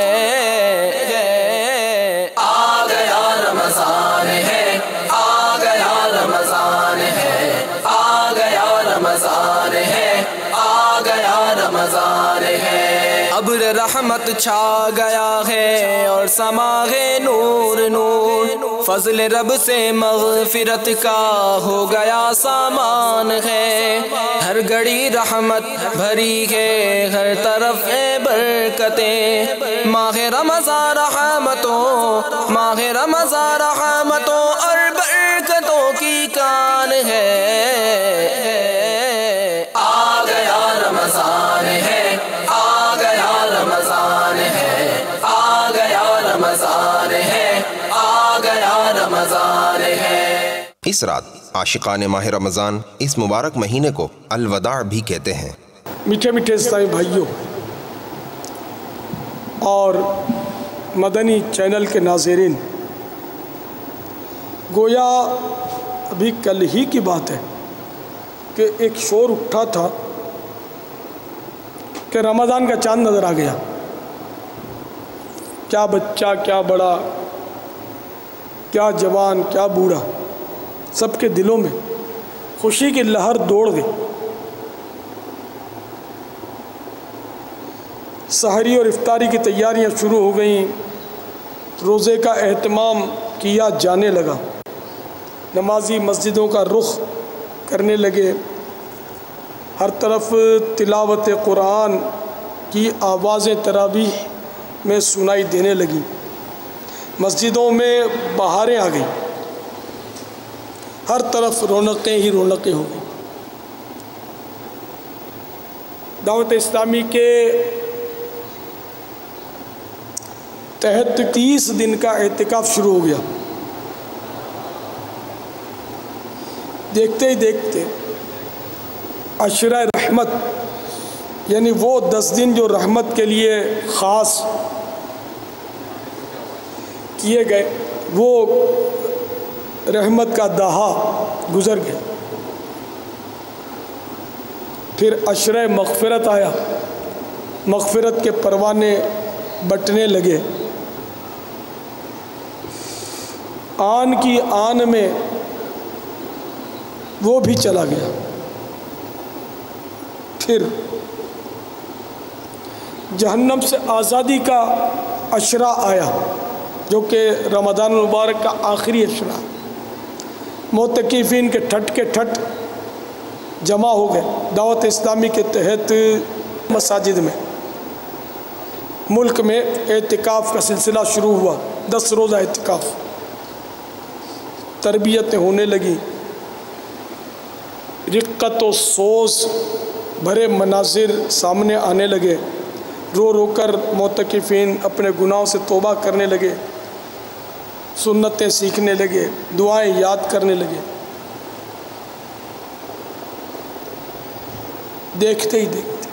آ گیا رمضان ہے، آ گیا رمضان ہے، آ گیا رمضان ہے، آ گیا رمضان ہے۔ ابر رحمت چھا گیا ہے اور سما ہے نور نور، فضل رب سے مغفرت کا ہو گیا سامان ہے۔ ہر گھڑی رحمت بھری ہے، ہر طرف ہے برکتیں، ماہ رمضان رحمتوں، ماہ رمضان رحمتوں اور برکتوں کی کان ہے۔ آ گیا رمضان ہے، آ گیا رمضان ہے، آ گیا رمضان ہے، آ گیا رمضان ہے۔ اس رات عاشقان ماہ رمضان اس مبارک مہینے کو الوداع بھی کہتے ہیں۔ میٹھے میٹھے اسلامی بھائیوں اور مدنی چینل کے ناظرین، گویا ابھی کل ہی کی بات ہے کہ ایک شور اٹھا تھا کہ رمضان کا چاند نظر آ گیا۔ کیا بچہ، کیا بڑا، کیا جوان، کیا بوڑھا، سب کے دلوں میں خوشی کی لہر دوڑ گئی۔ سحری اور افطاری کی تیاریاں شروع ہو گئیں، روزے کا اہتمام کیا جانے لگا، نمازی مسجدوں کا رخ کرنے لگے، ہر طرف تلاوت قرآن کی آوازیں تراویح میں سنائی دینے لگیں، مسجدوں میں بہاریں آ گئیں، ہر طرف رونقیں ہی رونقیں ہو گئیں۔ دعوت اسلامی کے تحت 30 دن کا اعتکاف شروع ہو گیا۔ دیکھتے ہی دیکھتے عشرہ رحمت، یعنی وہ 10 دن جو رحمت کے لیے خاص کیے گئے، وہ رحمت کا دہا گزر گئے۔ پھر عشرہ مغفرت آیا، مغفرت کے پروانے بٹنے لگے، آن کی آن میں وہ بھی چلا گیا۔ پھر جہنم سے آزادی کا عشرہ آیا، جو کہ رمضان المبارک کا آخری عشرہ۔ معتکفین کے ٹھٹ کے ٹھٹ جمع ہو گئے دعوت اسلامی کے تحت مساجد میں۔ ملک میں اعتکاف کا سلسلہ شروع ہوا، 10 روزہ اعتکاف، تربیتیں ہونے لگیں، رقت و سوز بھرے مناظر سامنے آنے لگے، رو رو کر معتکفین اپنے گناہوں سے توبہ کرنے لگے، سنتیں سیکھنے لگے، دعائیں یاد کرنے لگے۔ دیکھتے ہی دیکھتے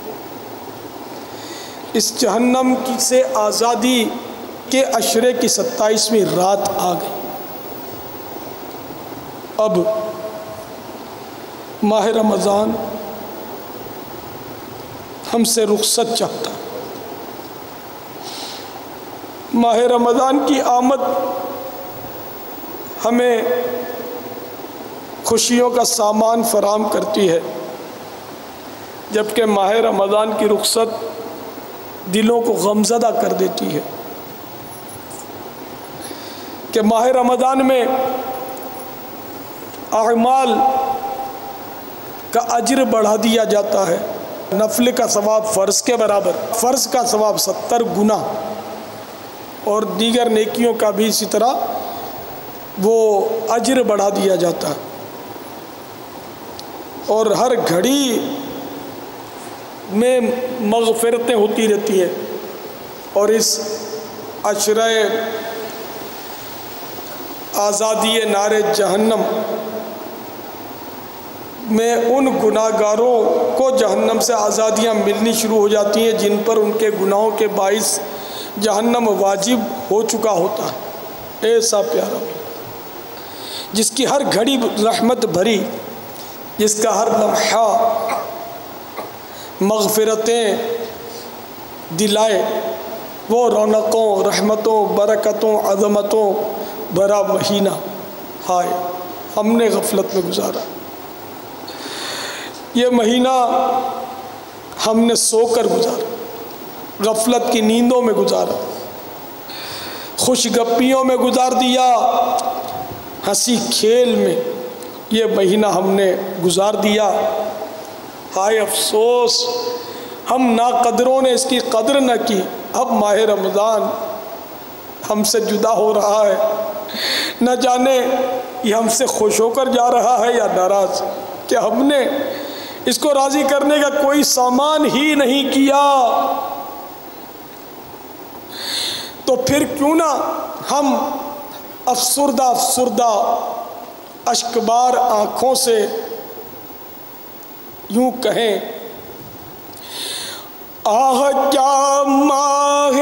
اس جہنم سے آزادی کے عشرے کی 27ویں رات آ گئی۔ اب ماہ رمضان ہم سے رخصت چاہتا، ماہ رمضان کی آمد ہمیں خوشیوں کا سامان فراہم کرتی ہے، جبکہ ماہ رمضان کی رخصت دلوں کو غمزدہ کر دیتی ہے۔ کہ ماہ رمضان میں اعمال کا اجر بڑھا دیا جاتا ہے، نفل کا ثواب فرض کے برابر، فرض کا ثواب 70 گنا، اور دیگر نیکیوں کا بھی اسی طرح وہ اجر بڑھا دیا جاتا ہے، اور ہر گھڑی میں مغفرتیں ہوتی رہتی ہیں۔ اور اس عشرہ آزادی نار جہنم میں ان گناہ گاروں کو جہنم سے آزادیاں ملنی شروع ہو جاتی ہیں جن پر ان کے گناہوں کے باعث جہنم واجب ہو چکا ہوتا ہے۔ ایسا پیارا جس کی ہر گھڑی رحمت بھری، جس کا ہر لمحہ مغفرتیں دلائے، وہ رونقوں، رحمتوں، برکتوں، عظمتوں بھرا مہینہ، ہائے ہم نے غفلت میں گزارا۔ یہ مہینہ ہم نے سو کر گزارا، غفلت کی نیندوں میں گزارا، خوش گپیوں میں گزار دیا، ہنسی کھیل میں یہ مہینہ ہم نے گزار دیا۔ ہائے افسوس، ہم ناقدروں نے اس کی قدر نہ کی۔ اب ماہ رمضان ہم سے جدا ہو رہا ہے، نہ جانے یہ ہم سے خوش ہو کر جا رہا ہے یا ناراض، کہ ہم نے اس کو راضی کرنے کا کوئی سامان ہی نہیں کیا۔ تو پھر کیوں نہ ہم افسردہ اشکبار آنکھوں سے یوں کہیں، آہ کیا ماہ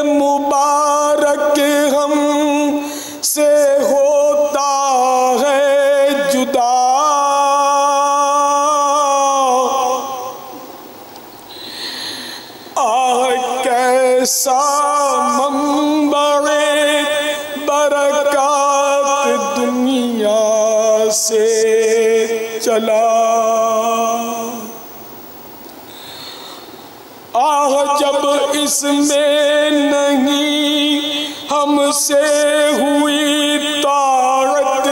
مبارک ہم سے ہوتا ہے جدا، آہ کیسا منبع برکات دنیا سے چلا، آہ جب اس میں نہیں ہم سے ہوئی طاعت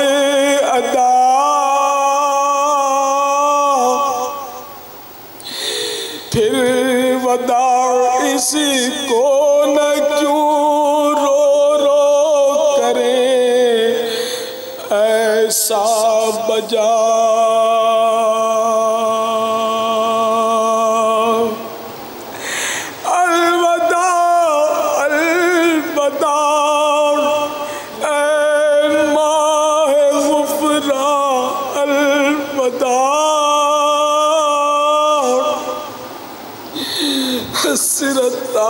ادا، پھر وداع اس کو نہ کیوں رو رو کریں ایسا بجا حسرتا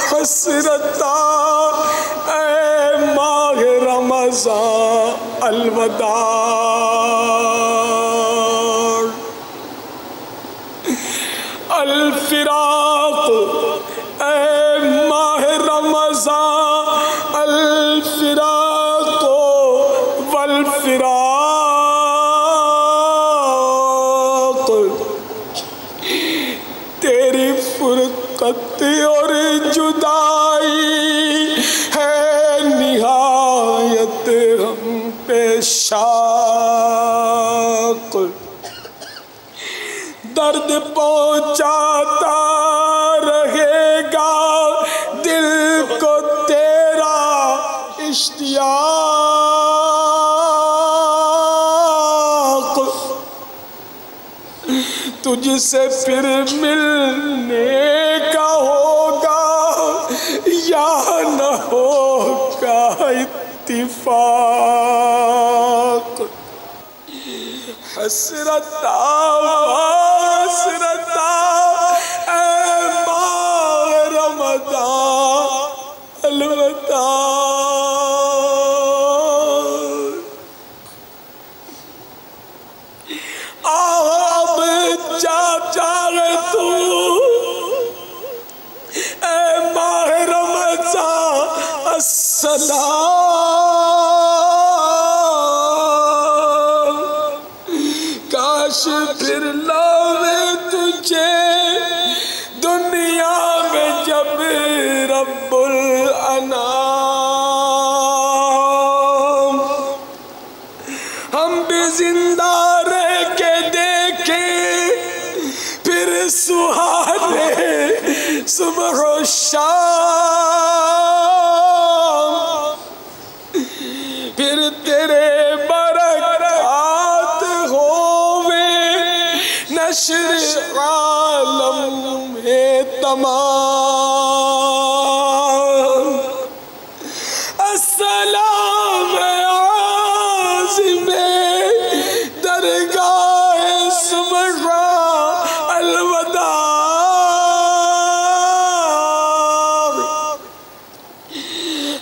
حسرتا اے ماہ رمضان الوداع الفراق اے ماہ رمضان الفراق والفراق تیری فرقت اور جدائی ہے نہایت ہم پہ شاق درد پہنچاتا رہے گا دل کو تیرا اشتیاق تجھ سے پھر ملنے کا ہوگا یا نہ ہوگا اتفاق حسرتا حسرتا اے ماہ رمضان الوداع اب چاہے تو اے ماہ رمضان السلام کاش پھر لاوے تجھے دنیا میں جب رب الانام ہم بھی زندہ رہ کے دیکھیں پھر سہانے صبح و شام پھر تیرے برکات ہووے نشر عالم میں تمام السلام عازم درگاہ سبحان الوداع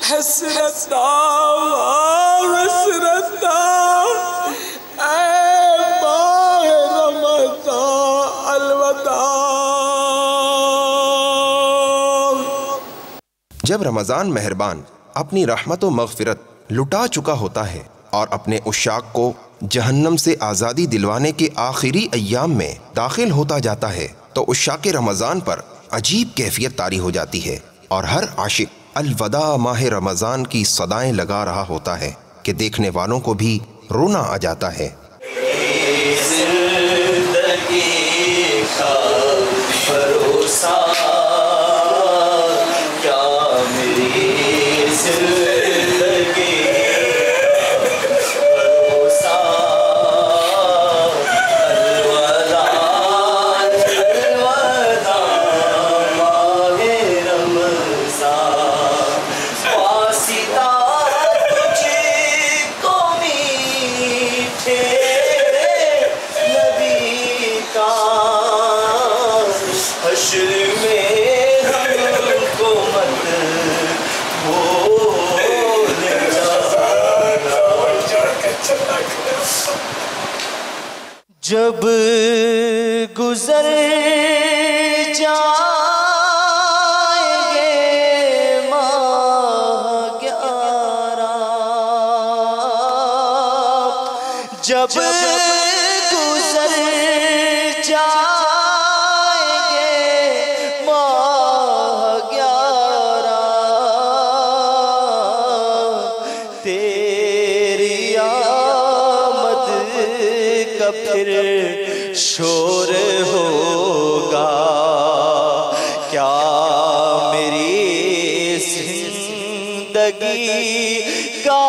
حسرتا حسرتا اے ماہ رمضان الوداع جب رمضان مہربان اپنی رحمت و مغفرت لٹا چکا ہوتا ہے اور اپنے عشاق کو جہنم سے آزادی دلوانے کے آخری ایام میں داخل ہوتا جاتا ہے تو عشاق رمضان پر عجیب کیفیت طاری ہو جاتی ہے اور ہر عاشق الوداع ماہ رمضان کی صدائیں لگا رہا ہوتا ہے کہ دیکھنے والوں کو بھی رونا آ جاتا ہے۔ جب گزر جائیں گے ماہ 11 جب گزر جائیں گے ماہ 11 تیری آمد کا پھر شور ہوگا زندگی کا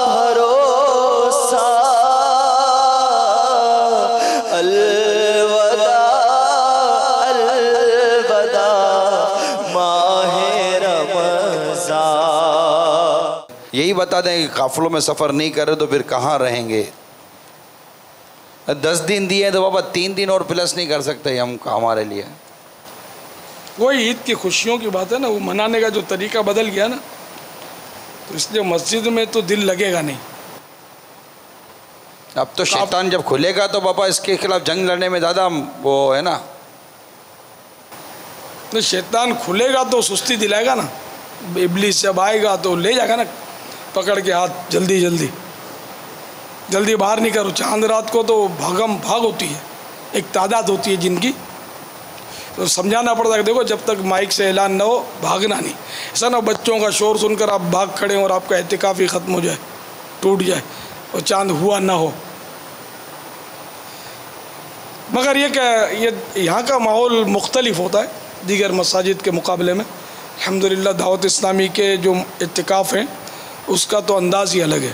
بھروسہ الوداع الوداع ماہ رمضان. یہی بتا دیں کہ قافلوں میں سفر نہیں کرے تو پھر کہاں رہیں گے؟ 10 دن دیے تو بابا 3 دن اور پلس نہیں کر سکتے ہم ہمارے لیے. وہی عید کی خوشیوں کی بات ہے نا، وہ منانے کا جو طریقہ بدل گیا نا، تو اس لیے مسجد میں تو دل لگے گا نہیں. اب تو شیطان جب کھلے گا تو بابا اس کے خلاف جنگ لڑنے میں زیادہ وہ ہے نا. تو شیطان کھلے گا تو سستی دلائے گا نا. ابلیس جب آئے گا تو لے جائے گا نا پکڑ کے ہاتھ، جلدی جلدی جلدی باہر نہیں کرو. چاند رات کو تو بھاگم بھاگ ہوتی ہے، ایک تعداد ہوتی ہے جن کی، تو سمجھانا پڑتا ہے کہ دیکھو جب تک مائک سے اعلان نہ ہو بھاگنا نہیں. ایسا نہ بچوں کا شور سن کر آپ بھاگ کھڑے اور آپ کا اعتکاف ہی ختم ہو جائے، ٹوٹ جائے اور چاند ہوا نہ ہو. مگر یہ کہ یہاں کا ماحول مختلف ہوتا ہے دیگر مساجد کے مقابلے میں. الحمدللہ دعوت اسلامی کے جو اعتکاف ہیں اس کا تو انداز ہی الگ ہے.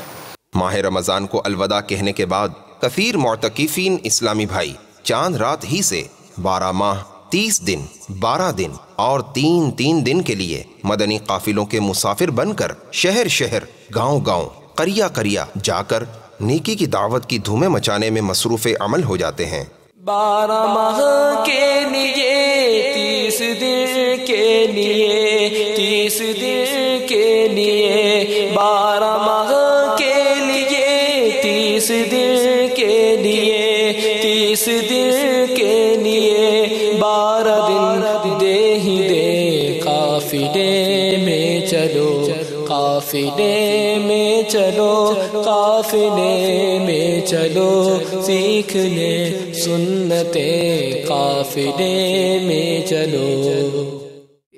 ماہ رمضان کو الوداع کہنے کے بعد کثیر معتکفین اسلامی بھائی چاند رات ہی سے 12 ماہ 30 دن 12 دن اور 3 دن کے لیے مدنی قافلوں کے مسافر بن کر شہر شہر گاؤں گاؤں قریہ قریہ جا کر نیکی کی دعوت کی دھومیں مچانے میں مصروف عمل ہو جاتے ہیں. 12 ماہ کے لیے 30 دن کے لیے 30 دن کے لیے 12 ماہ کے لیے 30 دن کے لیے 30 دن کے لیے 12 دن دے ہی دے قافلے میں چلو قافلے میں چلو قافلے میں چلو سیکھنے سنتیں قافلے میں چلو.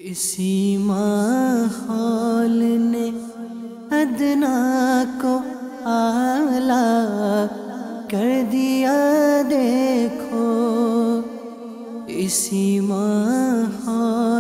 اسی ماحول نے ادنا کو اعلیٰ کر دیا دیکھو. اسی ماحول